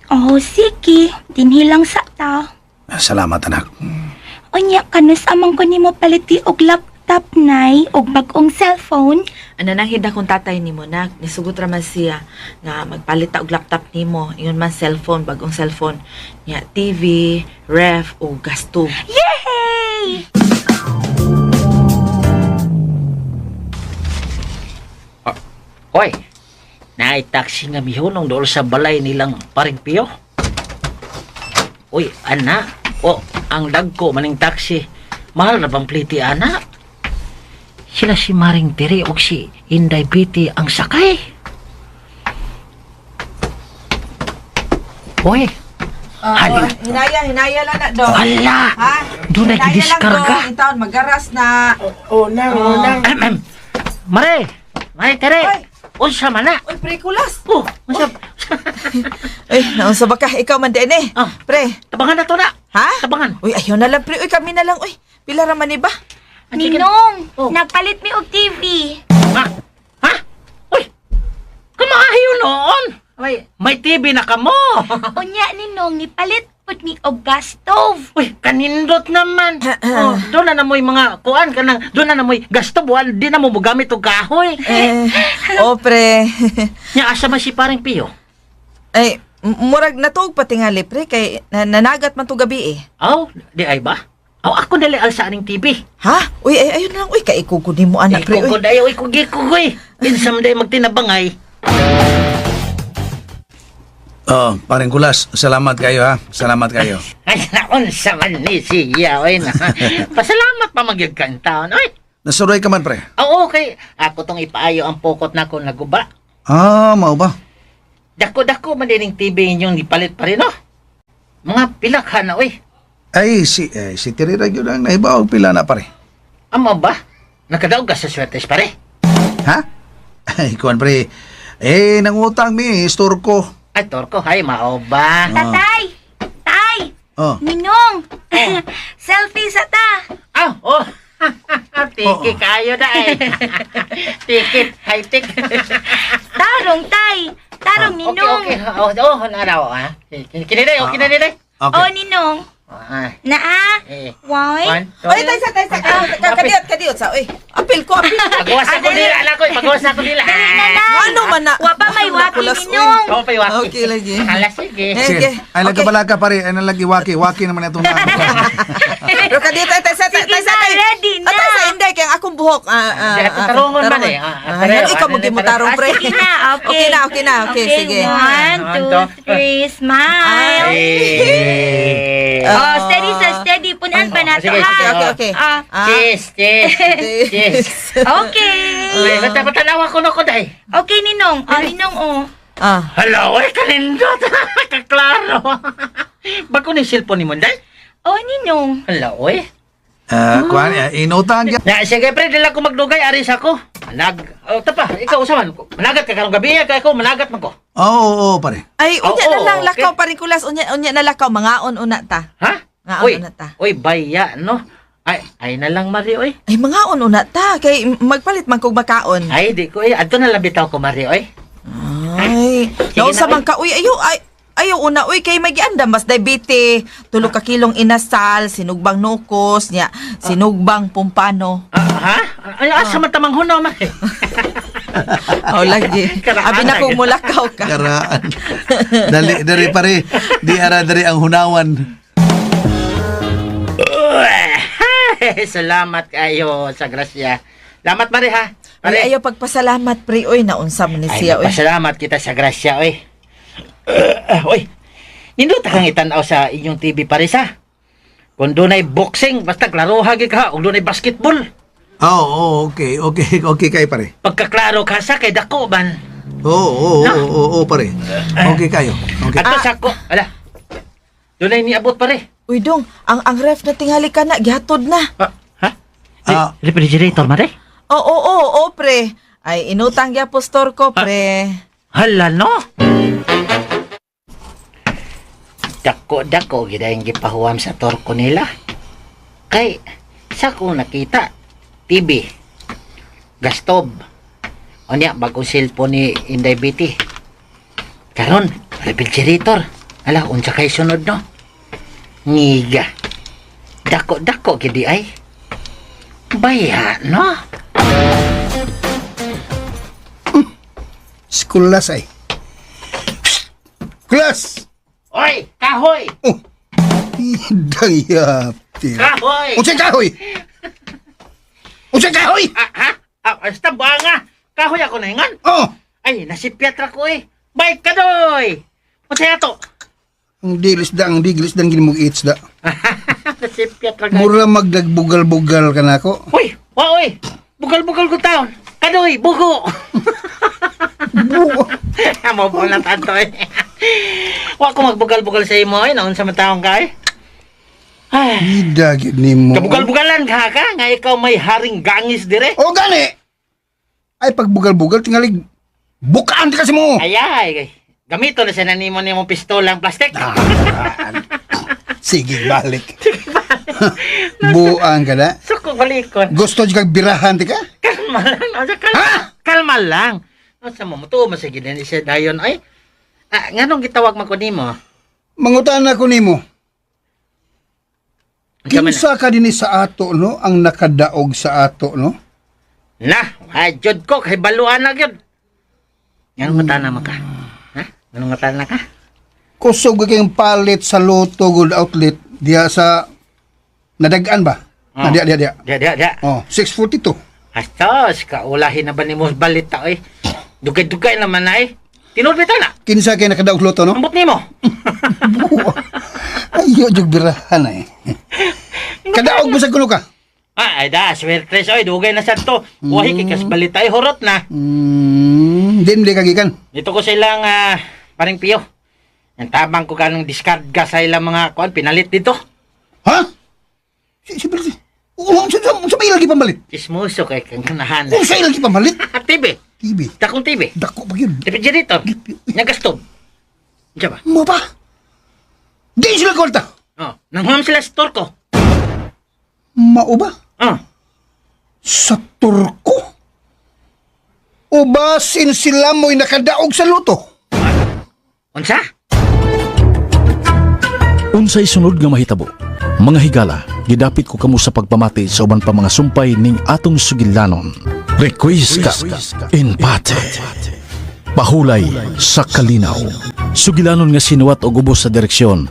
Oh, sige. Dinhilang sa ta. Salamat anak. Unya kanus amang ko nimo paliti og laptop nay og bag-ong cellphone. Ano nang hida kong tatay nimo nak, nisugot ra man siya nga magpalit ta og laptop nimo, ingon man cellphone, bagong cellphone. Nya TV, ref o gasto. Yay! Hoy, naitaksi nga mihunong doon sa balay nilang paring piyo. Uy, ana, ang dagko maning taksi. Mahal na bang pliti, ana? Sila si Maring Tiri o si Inday Biti ang sakay. Hoy, Hinaya lang na dong. ala, doon na gidiskarga. Itaon magaras na. Mare Tiri, unsa man na? Uy, pre kulas. Unsa? Uy, naunsa ba ka? Ikaw man din eh. Ah. Pre. Tabangan na to na. Ha? Tabangan. Uy, ayaw na lang pre. Uy, kami na lang. Uy, pila ra man iba? Ninong, Oh. nagpalit mi og TV. Ha? Uy! Kumahayo noon! May TV na kamo! Unya ninong, nipalit pud mi og gas stove. Uy, kanindot naman! Doon na namoy mga kuan ka na, doon na namoy gasto buwan, di na mo gamit og kahoy. Pre. Nya asa man si paring Pio? Ay, murag natug pa tingali pre kay nanagat man to gabi eh. Aw, di ay ba? Aw, ako dali al sa aning TV. Ha? Uy, ayun na lang. Uy, kaikugod mo anak pre. Uy. Ikugod ayo, ikugi. Pinsam day magtinabangay. Paring Kulas, salamat kayo ha. Salamat kayo. Ay, naunsa man ni siya, oy na. Pasalamat pa magyud ka ang taon, oy. Nasuroy ka man pre. Oo, okay. Ako tong ipaayo ang pokot na ko naguba. Mao ba? Dako-dako man din yung TV inyong ipalit pa rin, no? Mga pilakhan na, oy. Ay, si Tirira yun ang nahibaw pila na pare. Amo ba? Nakadaog ka sa swertes, pare? Ha? Ay, kuwan pre. Nangutang mi, store ko. Ay, Torko, ay, mao ba? Tatay! Tay! Oh. Ninong! Selfie sa ta! Oh. Tiki kayo na, eh. Tikit, high-tech. Tarong, tay! Tarong, Ninong! Okay. Naraw, ha? Kiniday, okay na niday. Oh, Ninong! Naa? Eh. Why? Uy, tayo. Kadiyot sa. Uy, apil ko. Pagawas ako nila, anak ko. Pagawas ako nila. Ano man na? Wapa may wapi, Kulas, uy. Ninong! Oo, pa iwaki. Okay lagi. Hala, sige. Sige. Ay, nagkabala ka pare. Ay, nalagi waki. Waki naman itong Pero kadiyot tayo sa. Sige na, ready na! Atay sa inday kaya akong buhok. Tarungon man eh. Ikaw mag-imutarong pre. Sige na, okay. Okay na. Okay, sige. 1, 2, 3, smile! Oh, steady. Punan pa nato, sige, ha? Okay. Cheers. Okay. Patanawa ko na ko, day. Okay, Ninong. Ninong, oh. Hello, kanindot. Kaklaro. Bago ni cellphone ni mo, day? Oh, Ninong. Hello, Kuwan, inutang yan. Sige, pre, dila ko magdugay, aris ako. Tapa, ikaw usaman. Managat ka karong gabi, kaya ko, managat man ko. Oo, pare. Ay, unya Oo, na lang okay. lakaw paring kulas. Unya na lakaw. Mangaon una ta. Ha? Ngaon na ta. Uy, baya, no? Ay na lang, Mari, oy. Ay, mangaon una ta. Kay magpalit man kog makaon. Ay, di ko, adto na lang bitaw ko, Mari, oy. Ay, nausa na, man ka. Uy, ayaw una. Uy, kay magianda mas diabetes. 3 ka kilong inasal, sinugbang nukos, nya, sinugbang pumpano. Ha? Ay, asa man tamang hunaw, Mari. Oh, lagi. Abi na kong mulakaw ka. Karaan. Dali pare. Di ara dari ang hunawan. Salamat kayo sa grasya. Salamat, Mari, ha? Ay, ayaw pagpasalamat, pre. Uy, naunsa man ni Ay, siya. Uy. pasalamat kita sa grasya, oy. Oy, nindot kang itanaw sa inyong TV pares ha. Kung doon ay boxing, basta klaro hagi ka, kung doon ay basketball. Okay kay pare. Pagkaklaro ka sa kay dako ban. Oo, pare. Okay kayo. Okay. Ato sa ko, ala. Doon ay niabot pare. Uy, Dong, ang ref na tingali ka na, gihatod na. Ha? Refrigerator, mare? Oo, pre. Ay, inutang ya postor ko, pre. Hala, no? Dako, gida yung gipahuam sa torko nila. Kay, sa ko nakita, TV, gastob, o niya, bagong cellphone ni Inday Biti. Karon, refrigerator. Ala, unsa kay sunod, no? Ngiga. Dako, gidi ay. Baya, no? Skulas ay. Kulas! Oy, kahoy! Oh. Dayapti. Kahoy! Unsay kahoy? Unsay kahoy? Basta banga. Kahoy ako na ingan. Oh. Ay, nasipyat ra ko eh. Bait ka doy! Unsay ato? Ang diglis dang ginimog its da. Nasipyat ra ka. Mura magdagbugal-bugal ka na ako. Uy! Oy! Bugal-bugal ko taon. Kadoy, bugo! Bugo. Amo po na tanto eh. Wa ko magbugal-bugal sa imo eh. Naon sa mataong ka eh. Ay, Ida gid nimo. kabugal-bugalan ka nga ikaw may haring gangis dire. O gani. Ay pagbugal-bugal tingalig bukaan di kasi mo. Ay. Gamito na siya na nimo pistola ang plastic. Sige, balik. Buang ka na. Suko balikon. Gusto di kag birahan ti ka? Kalma lang. Kalma lang. Sa mo to masige din siya dayon ay. Nganong gitawag man ko nimo? Mangutan ako nimo. Kinsa ka dinhi sa ato no ang nakadaog sa ato no? Jud ko kay baluan na gyud. Nganong matana man ka? Ha? Nganong matana ka? Kusog kayong palit sa Lotto Gold Outlet diya sa nadagaan ba? Oh. Diya. Dia. Oh, 642. Astos, kaulahin na ba ni mo balita eh? Dugay-dugay naman na eh. Tinulbitan na. Kinsa kay nakadaog Lotto no? Ambot ni mo. Ayo jug birahan eh. Kadaog mo sa kuno ka? Ay swerte oy, dugay na sa to. Wahi kay kas balita eh, horot na. Din kagikan. Dito ko sa ilang paring piyo. Ang tabang ko kanong discard ka sa ilang mga kuan pinalit dito. Ha? Si Berti. Sa may lagi pamalit. Ismuso kay kang kanahan. Sa lagi pamalit. TV. TV. Takong TV. Dako pa yun. Refrigerator. Nagastob. Diyan ba? Mo pa? Di sila kwarta. Oh, nanghuam sila sa store ko. Mao ba? Oh. Sa turko? O basin sila mo'y nakadaog sa luto? Unsa? Unsay sunod nga mahitabo? Mga higala, gidapit ko kamo sa pagpamati sa uban pa mga sumpay ning atong sugilanon. Requisca in pate. Pahulay sa kalinaw. Sugilanon nga sinuwat og ubos sa direksyon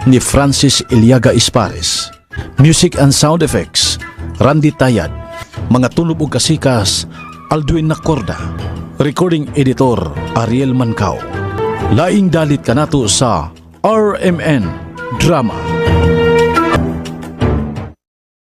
ni Francis Iliaga Ispares. Music and sound effects, Randy Tayad. Mga tunog ug kasikas, Alduin Nacorda. Recording editor, Ariel Mancao. Laing dalit kanato sa RMN Drama